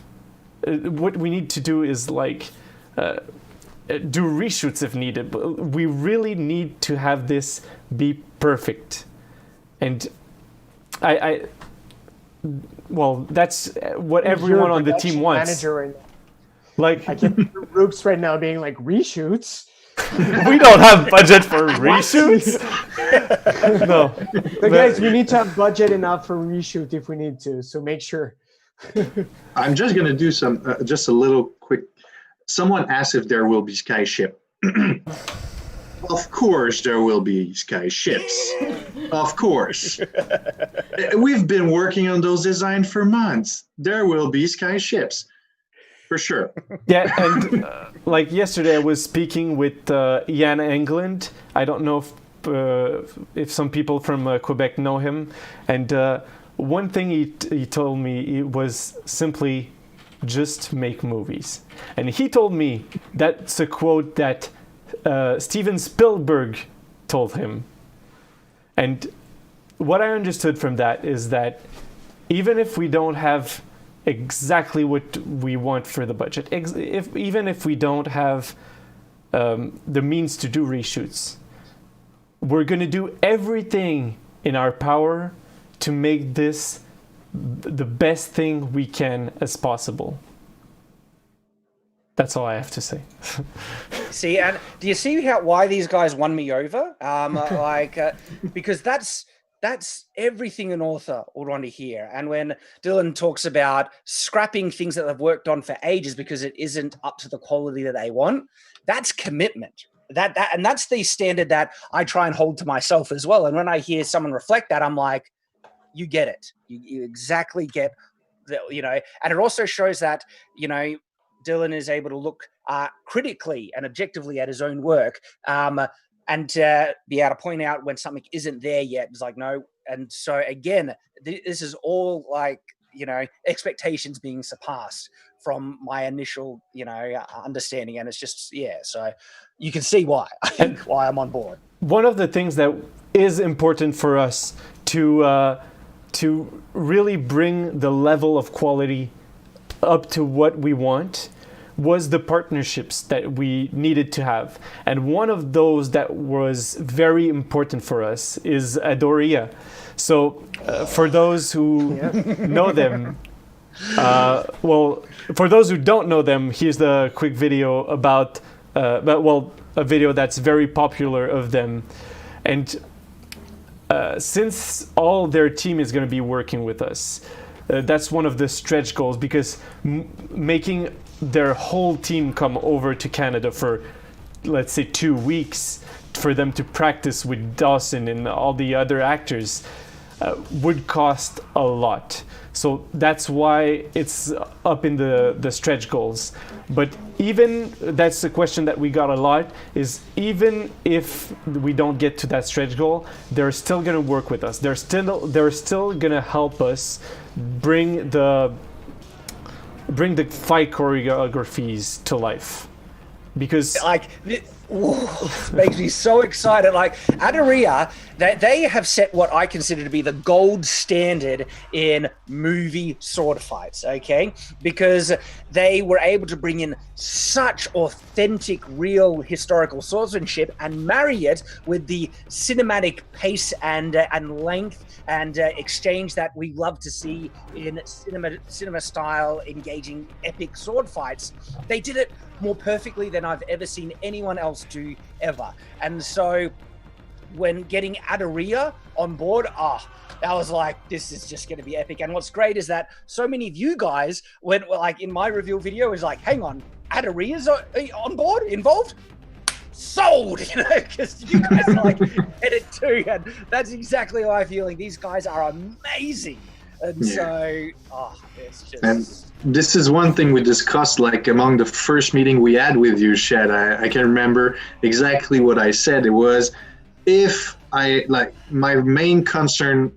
Speaker 4: what we need to do is like do reshoots if needed, but we really need to have this be perfect. And well, that's what everyone on the team wants.
Speaker 1: Manager right now.
Speaker 4: Like
Speaker 1: I can hear Brooks right now being like, reshoots.
Speaker 4: we don't have budget for reshoots. No,
Speaker 1: But guys, we need to have budget enough for reshoot if we need to. So make sure.
Speaker 2: I'm just gonna do some just a little quick. Someone asked if there will be skyship. Of course there will be skyships. Of course. We've been working on those designs for months. There will be skyships. For sure.
Speaker 4: Yeah, and like yesterday I was speaking with Ian England. I don't know if some people from Quebec know him. And one thing he told me was simply just make movies. And he told me that's a quote that Steven Spielberg told him. And what I understood from that is that even if we don't have exactly what we want for the budget, even if we don't have the means to do reshoots, we're going to do everything in our power to make this the best thing we can as possible. That's all I have to say.
Speaker 3: See, and do you see why these guys won me over? Because that's everything an author would want to hear. And when Daelin talks about scrapping things that they've worked on for ages because it isn't up to the quality that they want, that's commitment. And that's the standard that I try and hold to myself as well. And when I hear someone reflect that, I'm like, you get it. You exactly get that, and it also shows that, Daelin is able to look critically and objectively at his own work, and be able to point out when something isn't there yet. It's like, no. And so again, this is all like, expectations being surpassed from my initial, understanding. And it's just, so you can see why I'm on board.
Speaker 4: One of the things that is important for us to really bring the level of quality up to what we want was the partnerships that we needed to have. And one of those that was very important for us is Diratia. So for those who know them, for those who don't know them, here's the quick video about, a video that's very popular of them. And since all their team is going to be working with us, that's one of the stretch goals, because making their whole team come over to Canada for, let's say, 2 weeks for them to practice with Dawson and all the other actors would cost a lot. So that's why it's up in the stretch goals. But even, that's the question that we got a lot, is even if we don't get to that stretch goal, they're still going to work with us. They're still going to help us bring the fight choreographies to life, because
Speaker 3: makes me so excited. Like Diratia, they have set what I consider to be the gold standard in movie sword fights, okay? Because they were able to bring in such authentic, real historical swordsmanship and marry it with the cinematic pace and length and exchange that we love to see in cinema style, engaging epic sword fights. They did it more perfectly than I've ever seen anyone else do ever. And so when getting Diratia on board, I was like, this is just going to be epic. And what's great is that so many of you guys went, like in my reveal video, is like, hang on, Diria's on board, involved? Sold, because you guys are like, get it too. And that's exactly how I'm feeling. These guys are amazing. And so, it's just...
Speaker 2: And this is one thing we discussed, like among the first meeting we had with you, Shad. I can remember exactly what I said. It was, if I like my main concern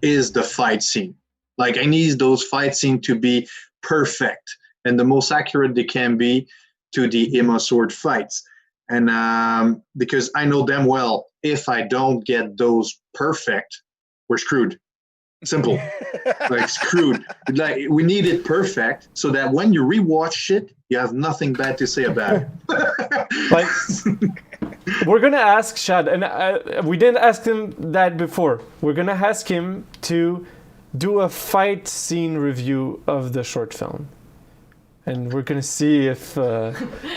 Speaker 2: is the fight scene. Like I need those fight scenes to be perfect and the most accurate they can be to the Emma Sword fights. And because I know damn well, if I don't get those perfect, we're screwed. Simple. Like screwed. Like we need it perfect so that when you rewatch it, you have nothing bad to say about it.
Speaker 4: Like, we're gonna ask Shad, and we didn't ask him that before. We're gonna ask him to do a fight scene review of the short film, and we're gonna see if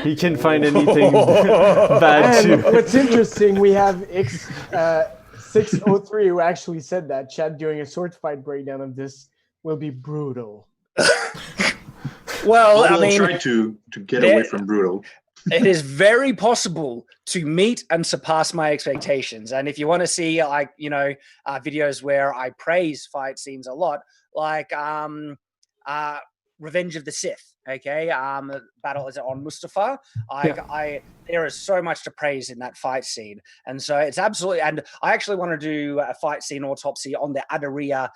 Speaker 4: he can find anything bad
Speaker 1: And
Speaker 4: too.
Speaker 1: what's interesting, we have X603 who actually said that Chad doing a sword fight breakdown of this will be brutal.
Speaker 3: Well, I
Speaker 2: We'll
Speaker 3: mean,
Speaker 2: try to get away from brutal.
Speaker 3: it is very possible to meet and surpass my expectations. And if you want to see, like, videos where I praise fight scenes a lot, like Revenge of the Sith, okay, battle is on Mustafar. There is so much to praise in that fight scene, and so it's absolutely. And I actually want to do a fight scene autopsy on the Adaria,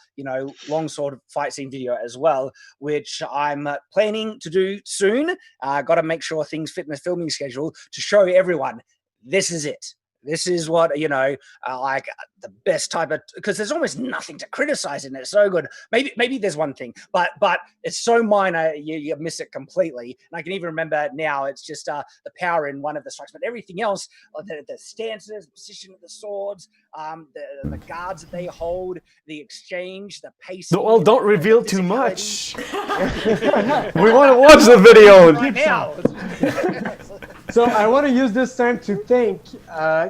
Speaker 3: longsword fight scene video as well, which I'm planning to do soon. Got to make sure things fit in the filming schedule to show everyone this is it. This is what, like the best type of, because there's almost nothing to criticize in it. It's so good. Maybe there's one thing, but it's so minor, you miss it completely. And I can even remember now, it's just the power in one of the strikes, but everything else, the stances, the position of the swords, the guards that they hold, the exchange, the pace.
Speaker 4: Well, don't reveal too much. We want to watch the video.
Speaker 3: Right now.
Speaker 1: So I want to use this time to thank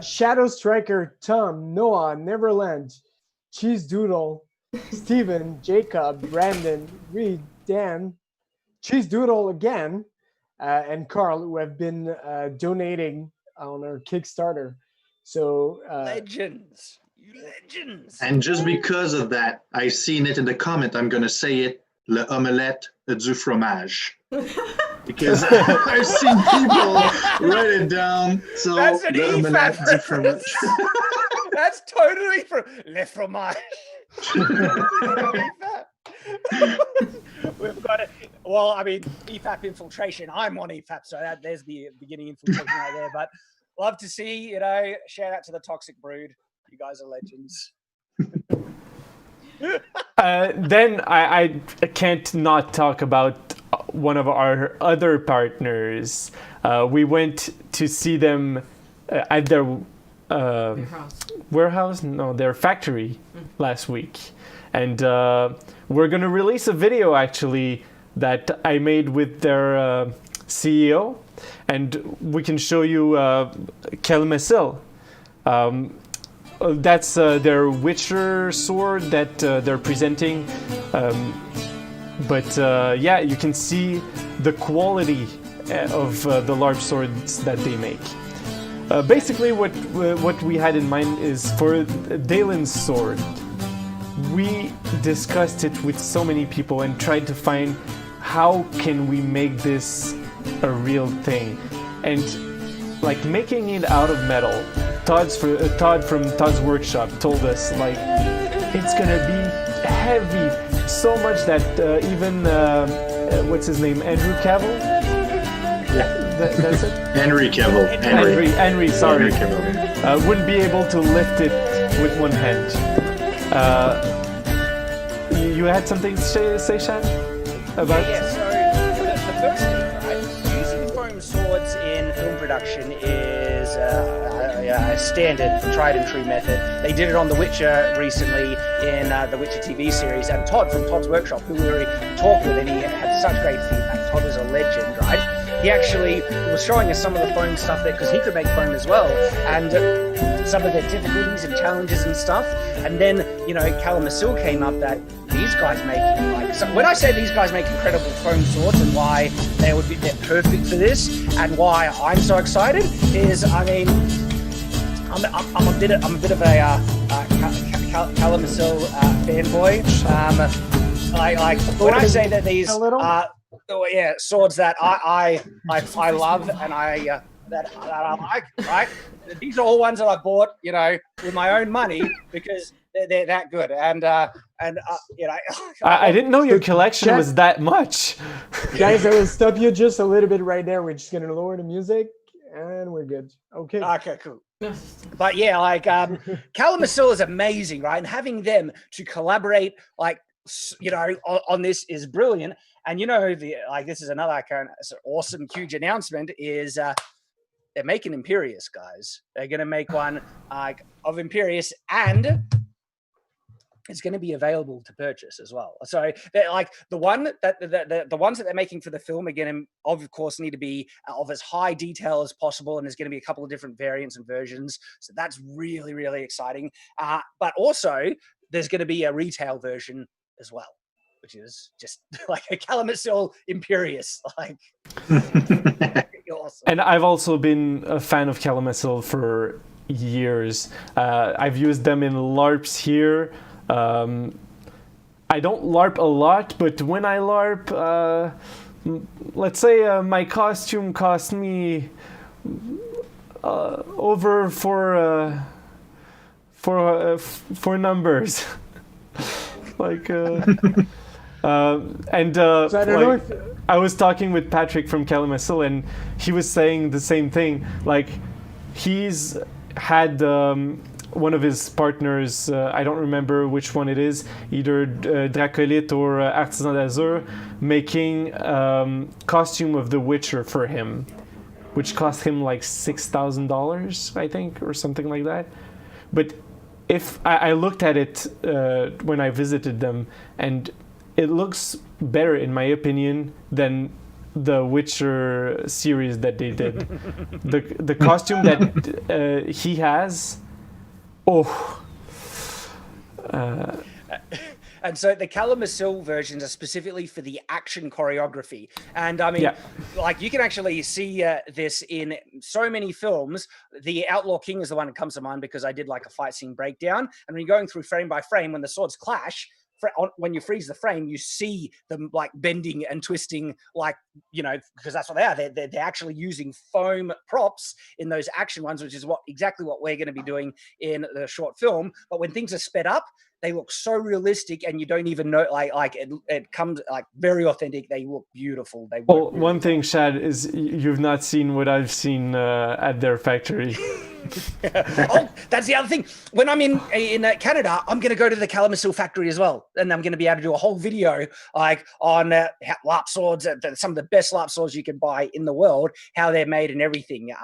Speaker 1: Shadow Striker, Tom, Noah, Neverland, Cheese Doodle, Steven, Jacob, Brandon, Reed, Dan, Cheese Doodle again, and Carl, who have been donating on our Kickstarter. So
Speaker 3: Legends.
Speaker 2: And just because of that, I've seen it in the comment, I'm going to say it, le omelette du fromage. Because I've seen people write it down. So
Speaker 3: that's an
Speaker 2: omelette
Speaker 3: EFAP
Speaker 2: du fromage.
Speaker 3: That's totally from Le Fromage. We've got it. Well, I mean, EFAP infiltration. I'm on EFAP, so there's the beginning infiltration right there. But love to see, shout out to the Toxic Brood. You guys are legends.
Speaker 4: Then I can't not talk about one of our other partners. We went to see them at their warehouse? No, their factory last week. And we're going to release a video actually that I made with their CEO. And we can show you Kelmesil. That's their Witcher sword that they're presenting. But you can see the quality of the large swords that they make. Basically, what we had in mind is for Daelin Sword. We discussed it with so many people and tried to find how can we make this a real thing. And like making it out of metal, Todd from Todd's Workshop told us like it's gonna be heavy, so much that even what's his name, Andrew Cavill?
Speaker 2: Yeah,
Speaker 4: that's it.
Speaker 2: Henry Cavill.
Speaker 4: Henry, sorry.
Speaker 2: Henry Cavill.
Speaker 4: Wouldn't be able to lift it with one hand. You had something to say, Shad? About?
Speaker 3: Yeah, so the first thing, right, using foam swords in film production is a standard, tried and true method. They did it on The Witcher recently in the Witcher TV series, and Todd from Todd's Workshop, who we were talking with, and he had such great feedback. Todd was a legend, right? He actually was showing us some of the foam stuff there because he could make foam as well, and some of the difficulties and challenges and stuff. And then, Kelmesil came up that these guys make, so when I say these guys make incredible foam swords and why they're perfect for this and why I'm so excited is, I mean, I'm a bit of a Kelmesil fanboy. When I say that these swords that I love and I that I like, right? These are all ones that I bought, with my own money because they're that good. And
Speaker 4: I didn't know your collection was that much.
Speaker 1: Guys, I will stop you just a little bit right there. We're just going to lower the music and we're good. Okay.
Speaker 3: Okay, cool. But yeah, Kalamazoo is amazing, right? And having them to collaborate, on this is brilliant. And this is another kind of awesome, huge announcement is they're making Imperius, guys. They're going to make one of Imperius, and it's going to be available to purchase as well. So they're the ones that they're making for the film are going to, of course, need to be of as high detail as possible, and there's going to be a couple of different variants and versions. So that's really, really exciting. But also, there's going to be a retail version as well, which is just like a Kalamazoo Imperius, awesome.
Speaker 4: And I've also been a fan of Kalamazoo for years. I've used them in LARPs here. I don't LARP a lot, but when I LARP, let's say my costume cost me over for numbers. I was talking with Patrick from Kalamazoo, and he was saying the same thing. He's had one of his partners, I don't remember which one it is, either Dracolite or Artisan d'Azur, making costume of The Witcher for him, which cost him $6,000, I think, or something like that. But if I looked at it when I visited them, and it looks better, in my opinion, than the Witcher series that they did. The costume that he has.
Speaker 3: And so the Kalamazoo versions are specifically for the action choreography. And you can actually see this in so many films. The Outlaw King is the one that comes to mind because I did a fight scene breakdown. And when you're going through frame by frame, when the swords clash, when you freeze the frame, you see them bending and twisting, because that's what they are. They're actually using foam props in those action ones, which is exactly what we're going to be doing in the short film. But when things are sped up, they look so realistic, and you don't even know. It comes very authentic. They look beautiful.
Speaker 4: One thing, Shad, is you've not seen what I've seen at their factory.
Speaker 3: That's the other thing. When I'm in Canada, I'm going to go to the Kalamazoo factory as well, and I'm going to be able to do a whole video on LARP swords, some of the best LARP swords you can buy in the world, how they're made and everything,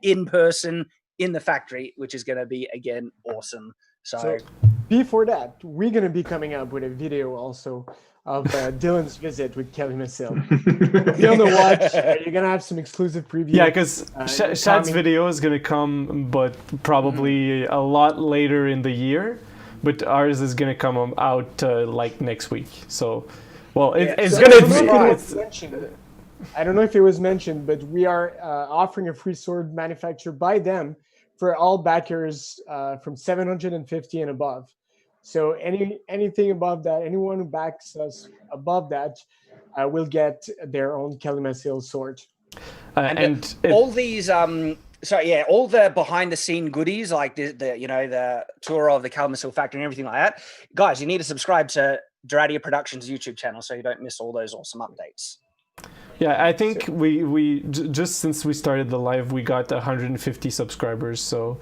Speaker 3: in person in the factory, which is going to be again awesome. So
Speaker 1: before that, we're going to be coming up with a video also of Dylan's visit with Kalamazoo. If you want to watch, you're going to have some exclusive preview.
Speaker 4: Yeah, because Shad's video is going to come, but probably a lot later in the year. But ours is going to come out next week. So, it's going to...
Speaker 1: I don't know if it was mentioned, but we are offering a free sword manufactured by them for all backers from 750 and above. So anything above that, anyone who backs us above that will get their own Kalamazoo sword.
Speaker 3: All these all the behind the scene goodies, like the tour of the Kalamazoo factory and everything like that, guys, you need to subscribe to Diratia Productions YouTube channel so you don't miss all those awesome updates.
Speaker 4: Yeah, I think we just since we started the live, we got 150 subscribers. So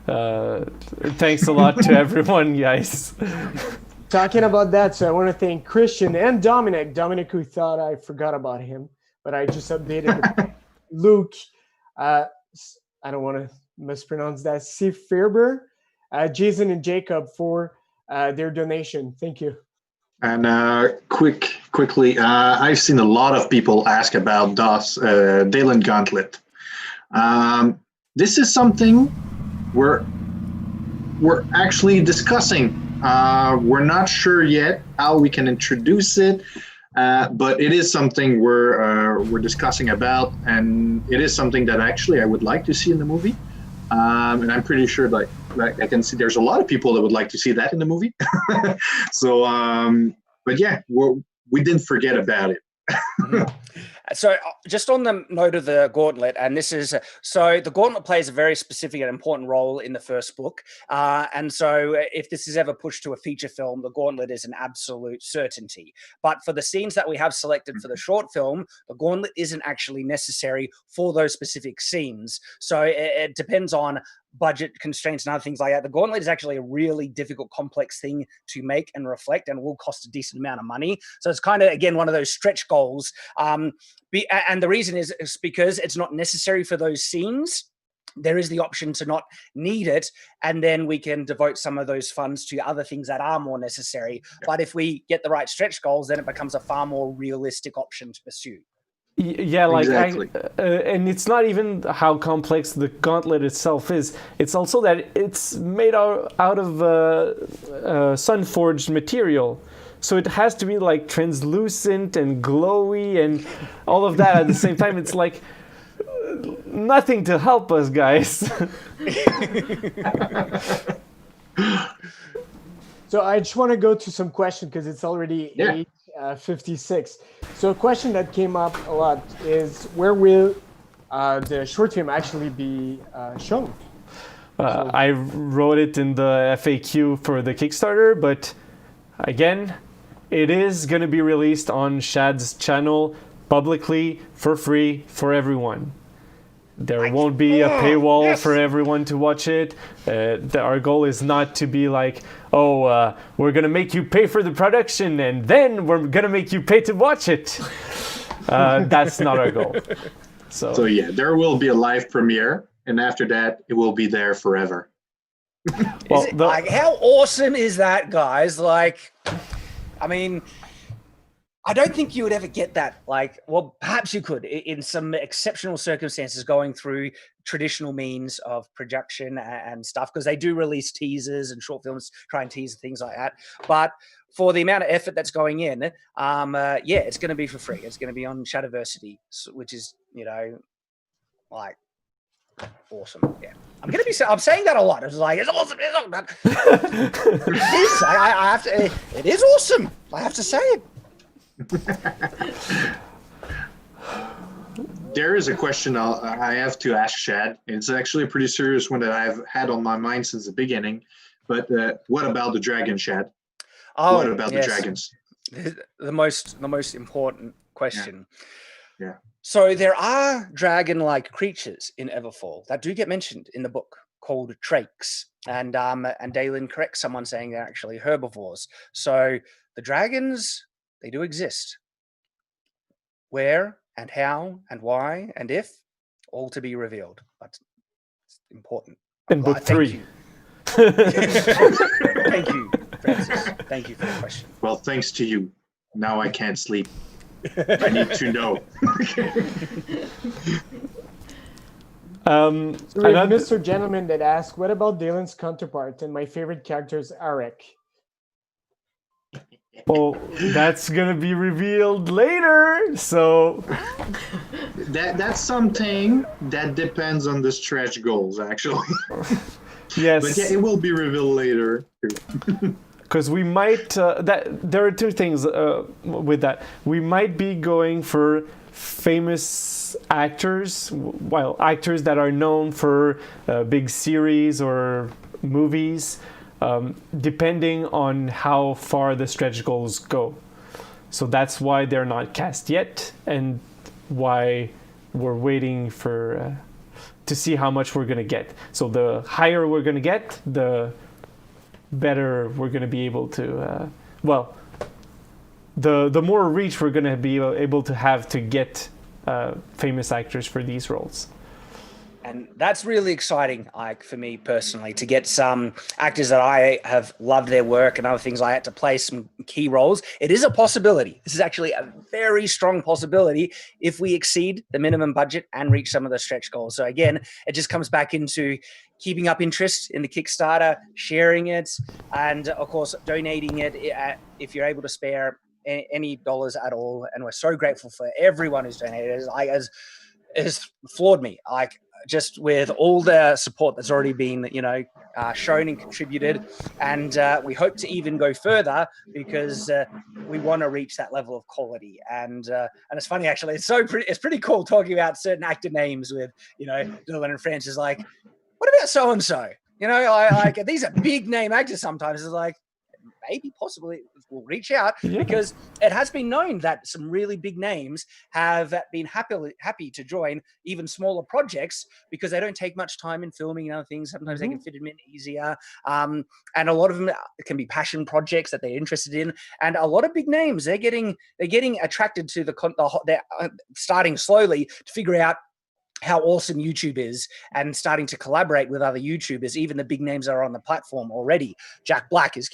Speaker 4: thanks a lot to everyone, guys.
Speaker 1: Talking about that, so I want to thank Christian and Dominic. Dominic, who thought I forgot about him, but I just updated Luke. I don't want to mispronounce that. Sif Ferber, Jason, and Jacob for their donation. Thank you.
Speaker 2: And quickly, I've seen a lot of people ask about Daelin Gauntlet. This is something we're actually discussing. We're not sure yet how we can introduce it, but it is something we're discussing about, and it is something that actually I would like to see in the movie. And I'm pretty sure I can see there's a lot of people that would like to see that in the movie. So, but yeah, we didn't forget about it.
Speaker 3: So just on the note of the gauntlet, and this is so the gauntlet plays a very specific and important role in the first book, and so if this is ever pushed to a feature film, the gauntlet is an absolute certainty. But for the scenes that we have selected for the short film, the gauntlet isn't actually necessary for those specific scenes. So it depends on budget constraints and other things like that. The gauntlet is actually a really difficult, complex thing to make and reflect, and will cost a decent amount of money. So it's kind of, again, one of those stretch goals. And the reason is because it's not necessary for those scenes. There is the option to not need it, and then we can devote some of those funds to other things that are more necessary. But if we get the right stretch goals, then it becomes a far more realistic option to pursue.
Speaker 4: Yeah, like
Speaker 2: Exactly.
Speaker 4: and it's not even how complex the gauntlet itself is. It's also that it's made out of sun-forged material. So it has to be like translucent and glowy and all of that at the same time. It's like nothing to help us, guys.
Speaker 1: So I just want to go to some questions because it's already 8:56. So a question that came up a lot is, where will the short film actually be shown?
Speaker 4: I wrote it in the FAQ for the Kickstarter, but again, it is going to be released on Shad's channel publicly for free for everyone. There won't be a paywall for everyone to watch it. Our goal is not to be like, we're going to make you pay for the production and then we're going to make you pay to watch it. That's not our goal.
Speaker 2: So yeah, there will be a live premiere, and after that, it will be there forever.
Speaker 4: Well,
Speaker 3: like, how awesome is that, guys? Like, I mean, I don't think you would ever get that. Like, well, perhaps you could in some exceptional circumstances going through traditional means of production and stuff, because they do release teasers and short films, try and tease things like that. But for the amount of effort that's going in, it's going to be for free. It's going to be on Shadiversity, which is, like, awesome. Yeah, I'm saying that a lot. It's like, it's awesome. It's awesome. It is. I have to. It is awesome. I have to say it.
Speaker 2: There is a question I have to ask Shad. It's actually a pretty serious one that I've had on my mind since the beginning. But what about the dragon, Shad? What about the dragons?
Speaker 3: The most important question.
Speaker 2: Yeah.
Speaker 3: So there are dragon-like creatures in Everfall that do get mentioned in the book, called Trakes, and Daelin corrects someone saying they're actually herbivores. So the dragons, they do exist. Where and how and why and if, all to be revealed. But it's important.
Speaker 4: In book 3.
Speaker 3: Thank you, Francis. Thank you for the question.
Speaker 2: Well, thanks to you. Now I can't sleep. I need to know.
Speaker 1: So we have Mr. Gentleman that asked, what about Daelin's counterpart? And my favorite character is Arik.
Speaker 4: Well, that's gonna be revealed later. So
Speaker 2: that's something that depends on the stretch goals, actually.
Speaker 4: Yes.
Speaker 2: But yeah, it will be revealed later.
Speaker 4: Because we might, there are two things with that. We might be going for famous actors, actors that are known for big series or movies, depending on how far the stretch goals go. So that's why they're not cast yet, and why we're waiting for to see how much we're going to get. So the higher we're going to get, the better we're going to be able to, the more reach we're going to be able to have to get famous actors for these roles.
Speaker 3: And that's really exciting, like, for me personally, to get some actors that I have loved their work and other things I had to play some key roles. It is a possibility. This is actually a very strong possibility if we exceed the minimum budget and reach some of the stretch goals. So again, it just comes back into keeping up interest in the Kickstarter, sharing it, and of course, donating it if you're able to spare any dollars at all. And we're so grateful for everyone who's donated. It has floored me. Like, just with all the support that's already been, shown and contributed, and we hope to even go further because we want to reach that level of quality. And it's funny actually. It's pretty cool talking about certain actor names with Daelin and Francis. Like, what about so and so? Like these are big name actors. Sometimes it's like, maybe possibly we'll reach out because it has been known that some really big names have been happy to join even smaller projects because they don't take much time in filming and other things. Sometimes they can fit them in easier. And a lot of them can be passion projects that they're interested in. And a lot of big names, they're getting attracted to they're starting slowly to figure out how awesome YouTube is and starting to collaborate with other YouTubers. Even the big names are on the platform already. Jack Black is,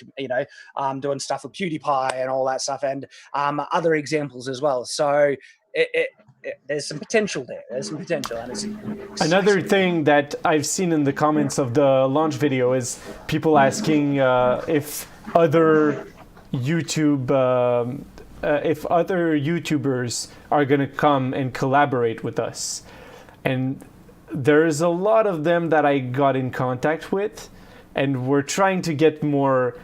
Speaker 3: doing stuff with PewDiePie and all that stuff, and other examples as well. So there's some potential there. There's some potential. And it's
Speaker 4: another thing that I've seen in the comments of the launch video is people asking if other YouTubers are going to come and collaborate with us. And there's a lot of them that I got in contact with, and we're trying to get more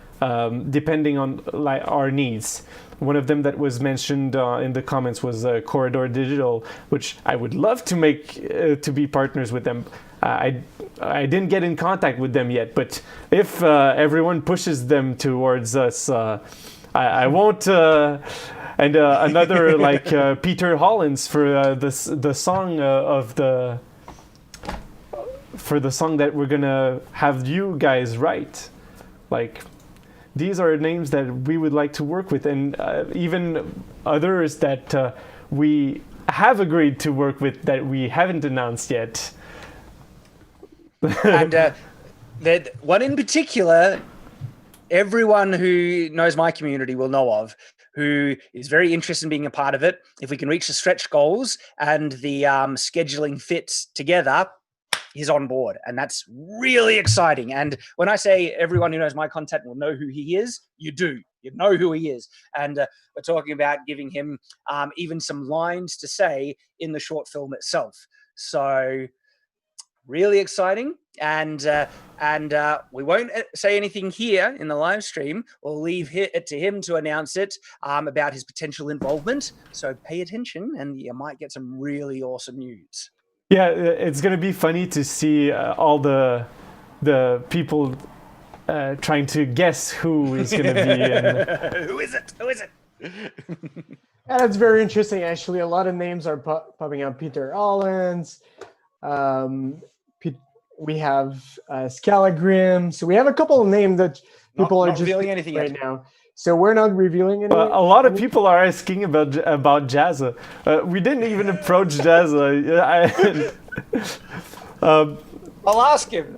Speaker 4: depending on our needs. One of them that was mentioned in the comments was Corridor Digital, which I would love to make to be partners with them. I didn't get in contact with them yet, but if everyone pushes them towards us, I won't. And another like Peter Hollins for the song for the song that we're gonna have you guys write. Like, these are names that we would like to work with, and even others that we have agreed to work with that we haven't announced yet.
Speaker 3: And that one in particular, everyone who knows my community will know of, who is very interested in being a part of it. If we can reach the stretch goals and the scheduling fits together, he's on board. And that's really exciting. And when I say everyone who knows my content will know who he is, you do. You know who he is. And we're talking about giving him even some lines to say in the short film itself. So really exciting. And we won't say anything here in the live stream. We'll leave it to him to announce it about his potential involvement. So pay attention, and you might get some really awesome news.
Speaker 4: Yeah, it's gonna be funny to see all the people trying to guess who is gonna be.
Speaker 3: Who is it? Who is it?
Speaker 1: And it's very interesting, actually. A lot of names are popping up. Peter Hollins. We have Scalagrim. So we have a couple of names that people are
Speaker 3: not
Speaker 1: just
Speaker 3: revealing anything
Speaker 1: right
Speaker 3: yet.
Speaker 1: now. So we're not revealing anything.
Speaker 4: A lot of people are asking about Jazza. We didn't even approach Jazza.
Speaker 3: I'll ask him.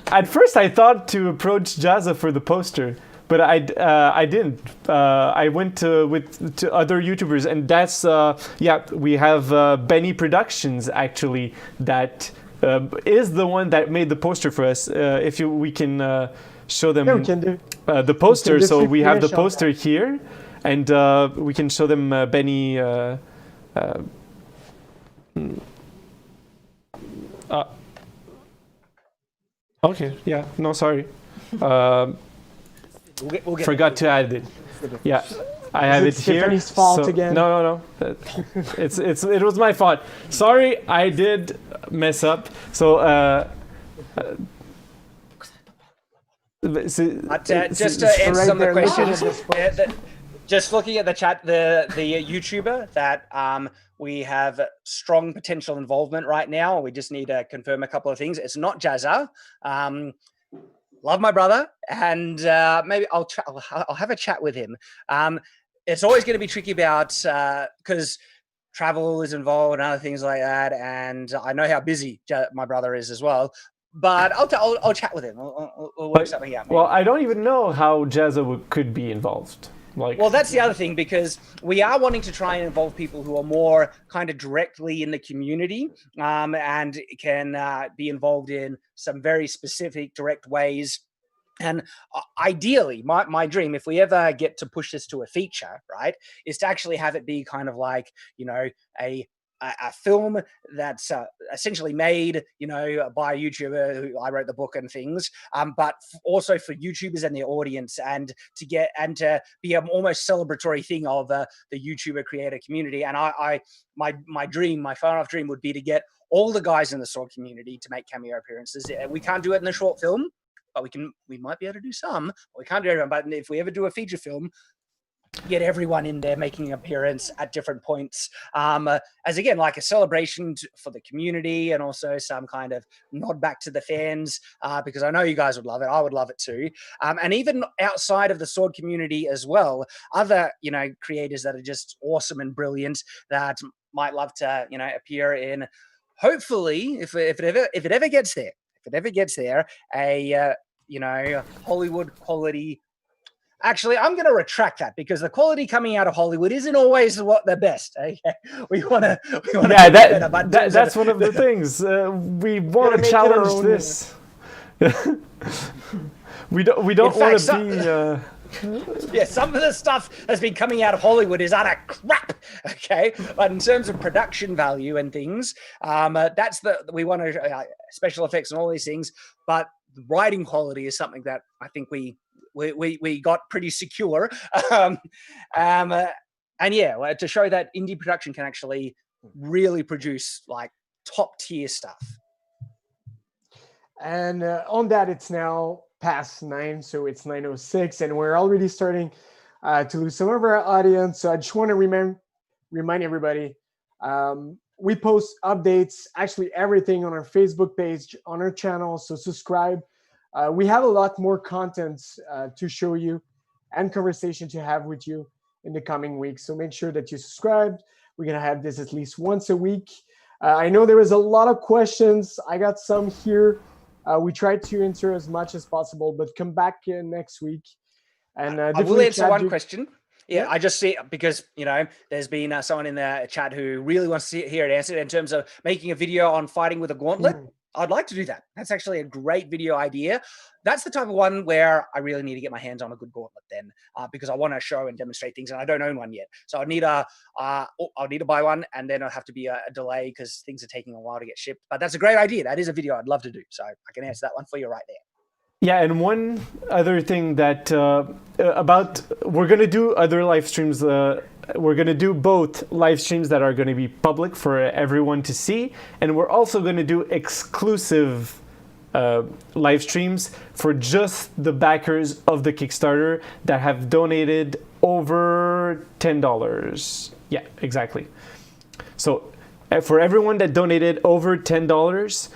Speaker 4: At first, I thought to approach Jazza for the poster, but I didn't. I went to other YouTubers, and that's we have Benny Productions actually that is the one that made the poster for us. We can show them the poster, so we have the poster here, and we can show them Benny. Okay, yeah, no, sorry.
Speaker 3: We'll get
Speaker 4: Forgot to add it. Yeah, I have it here.
Speaker 1: Tiffany's fault again?
Speaker 4: No. It was my fault. Sorry, I did mess up. So
Speaker 3: just to answer some of the questions, just looking at the chat, the YouTuber that we have strong potential involvement right now. We just need to confirm a couple of things. It's not Jazza. Love my brother, and maybe I'll have a chat with him. It's always going to be tricky about because travel is involved and other things like that, and I know how busy my brother is as well. But I'll chat with him. We'll work something out. Maybe.
Speaker 4: Well, I don't even know how Jazza could be involved.
Speaker 3: Well, that's the other thing, because we are wanting to try and involve people who are more kind of directly in the community and can be involved in some very specific, direct ways. And ideally, my dream, if we ever get to push this to a feature, right, is to actually have it be kind of like, a a film that's essentially made, by a YouTuber who I wrote the book and things, but also for YouTubers and their audience, and to be an almost celebratory thing of the YouTuber creator community. And my far off dream would be to get all the guys in the Sword community to make cameo appearances. We can't do it in the short film, but we might be able to do some. We can't do everyone, but if we ever do a feature film, get everyone in there making an appearance at different points, as again, like a celebration for the community, and also some kind of nod back to the fans, because I know you guys would love it. I would love it too. And even outside of the Sword community as well, other, creators that are just awesome and brilliant that might love to, appear in, hopefully, if it ever gets there, a Hollywood quality. Actually, I'm going to retract that, because the quality coming out of Hollywood isn't always what the best. Okay? We want to.
Speaker 4: Yeah, that's one of the things we want to challenge this. we don't want to be.
Speaker 3: Yeah, some of the stuff that's been coming out of Hollywood is utter crap. Okay, but in terms of production value and things, we want to special effects and all these things, but writing quality is something that I think we got pretty secure. And yeah, to show that indie production can actually really produce like top tier stuff.
Speaker 1: And on that, it's now past 9, so it's 9:06, and we're already starting to lose some of our audience. So I just want to remind everybody, we post updates, actually everything on our Facebook page, on our channel, so subscribe. We have a lot more content to show you and conversation to have with you in the coming weeks. So make sure that you subscribe. We're going to have this at least once a week. I know there was a lot of questions. I got some here. We tried to answer as much as possible, but come back next week. And
Speaker 3: I will answer one question. Yeah, I just see, because, there's been someone in the chat who really wants to hear it answered in terms of making a video on fighting with a gauntlet. I'd like to do that. That's actually a great video idea. That's the type of one where I really need to get my hands on a good gauntlet then, because I want to show and demonstrate things, and I don't own one yet. So I'll need to buy one, and then I'll have to be a delay because things are taking a while to get shipped. But that's a great idea. That is a video I'd love to do. So I can answer that one for you right there.
Speaker 4: Yeah, and one other thing that we're going to do other live streams. We're going to do both live streams that are going to be public for everyone to see, and we're also going to do exclusive live streams for just the backers of the Kickstarter that have donated over $10. Yeah, exactly. So for everyone that donated over $10,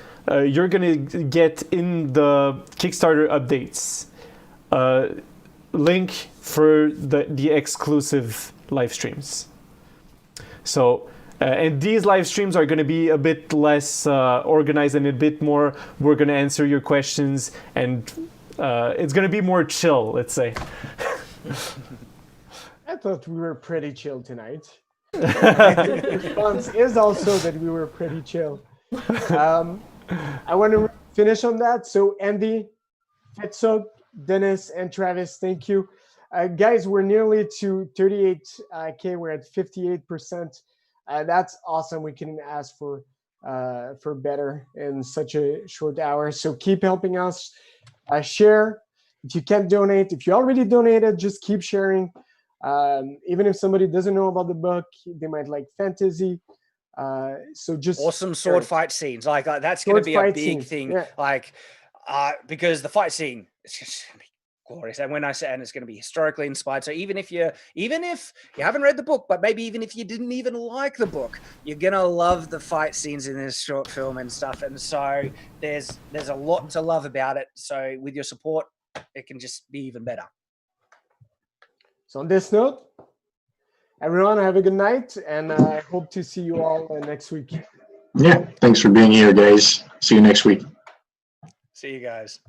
Speaker 4: you're going to get in the Kickstarter updates link for the exclusive live streams. So and these live streams are going to be a bit less organized and a bit more, we're going to answer your questions, and it's going to be more chill, let's say.
Speaker 1: I thought we were pretty chill tonight. The response is also that we were pretty chill. I want to finish on that. So Andy, Fetsog, Dennis, and Travis, thank you. Guys, we're nearly to 38K. We're at 58%. That's awesome. We couldn't ask for better in such a short hour. So keep helping us. Share. If you can't donate, if you already donated, just keep sharing. Even if somebody doesn't know about the book, they might like fantasy. So just
Speaker 3: awesome sword fight scenes. Like that's going to be a big thing. Yeah. Like because the fight scene is just going to be glorious. And when I say, and it's going to be historically inspired. So even if you haven't read the book, but maybe even if you didn't even like the book, you're going to love the fight scenes in this short film and stuff. And so there's a lot to love about it. So with your support, it can just be even better.
Speaker 1: So on this note, everyone have a good night, and I hope to see you all next week.
Speaker 2: Yeah, thanks for being here, guys. See you next week.
Speaker 3: See you guys.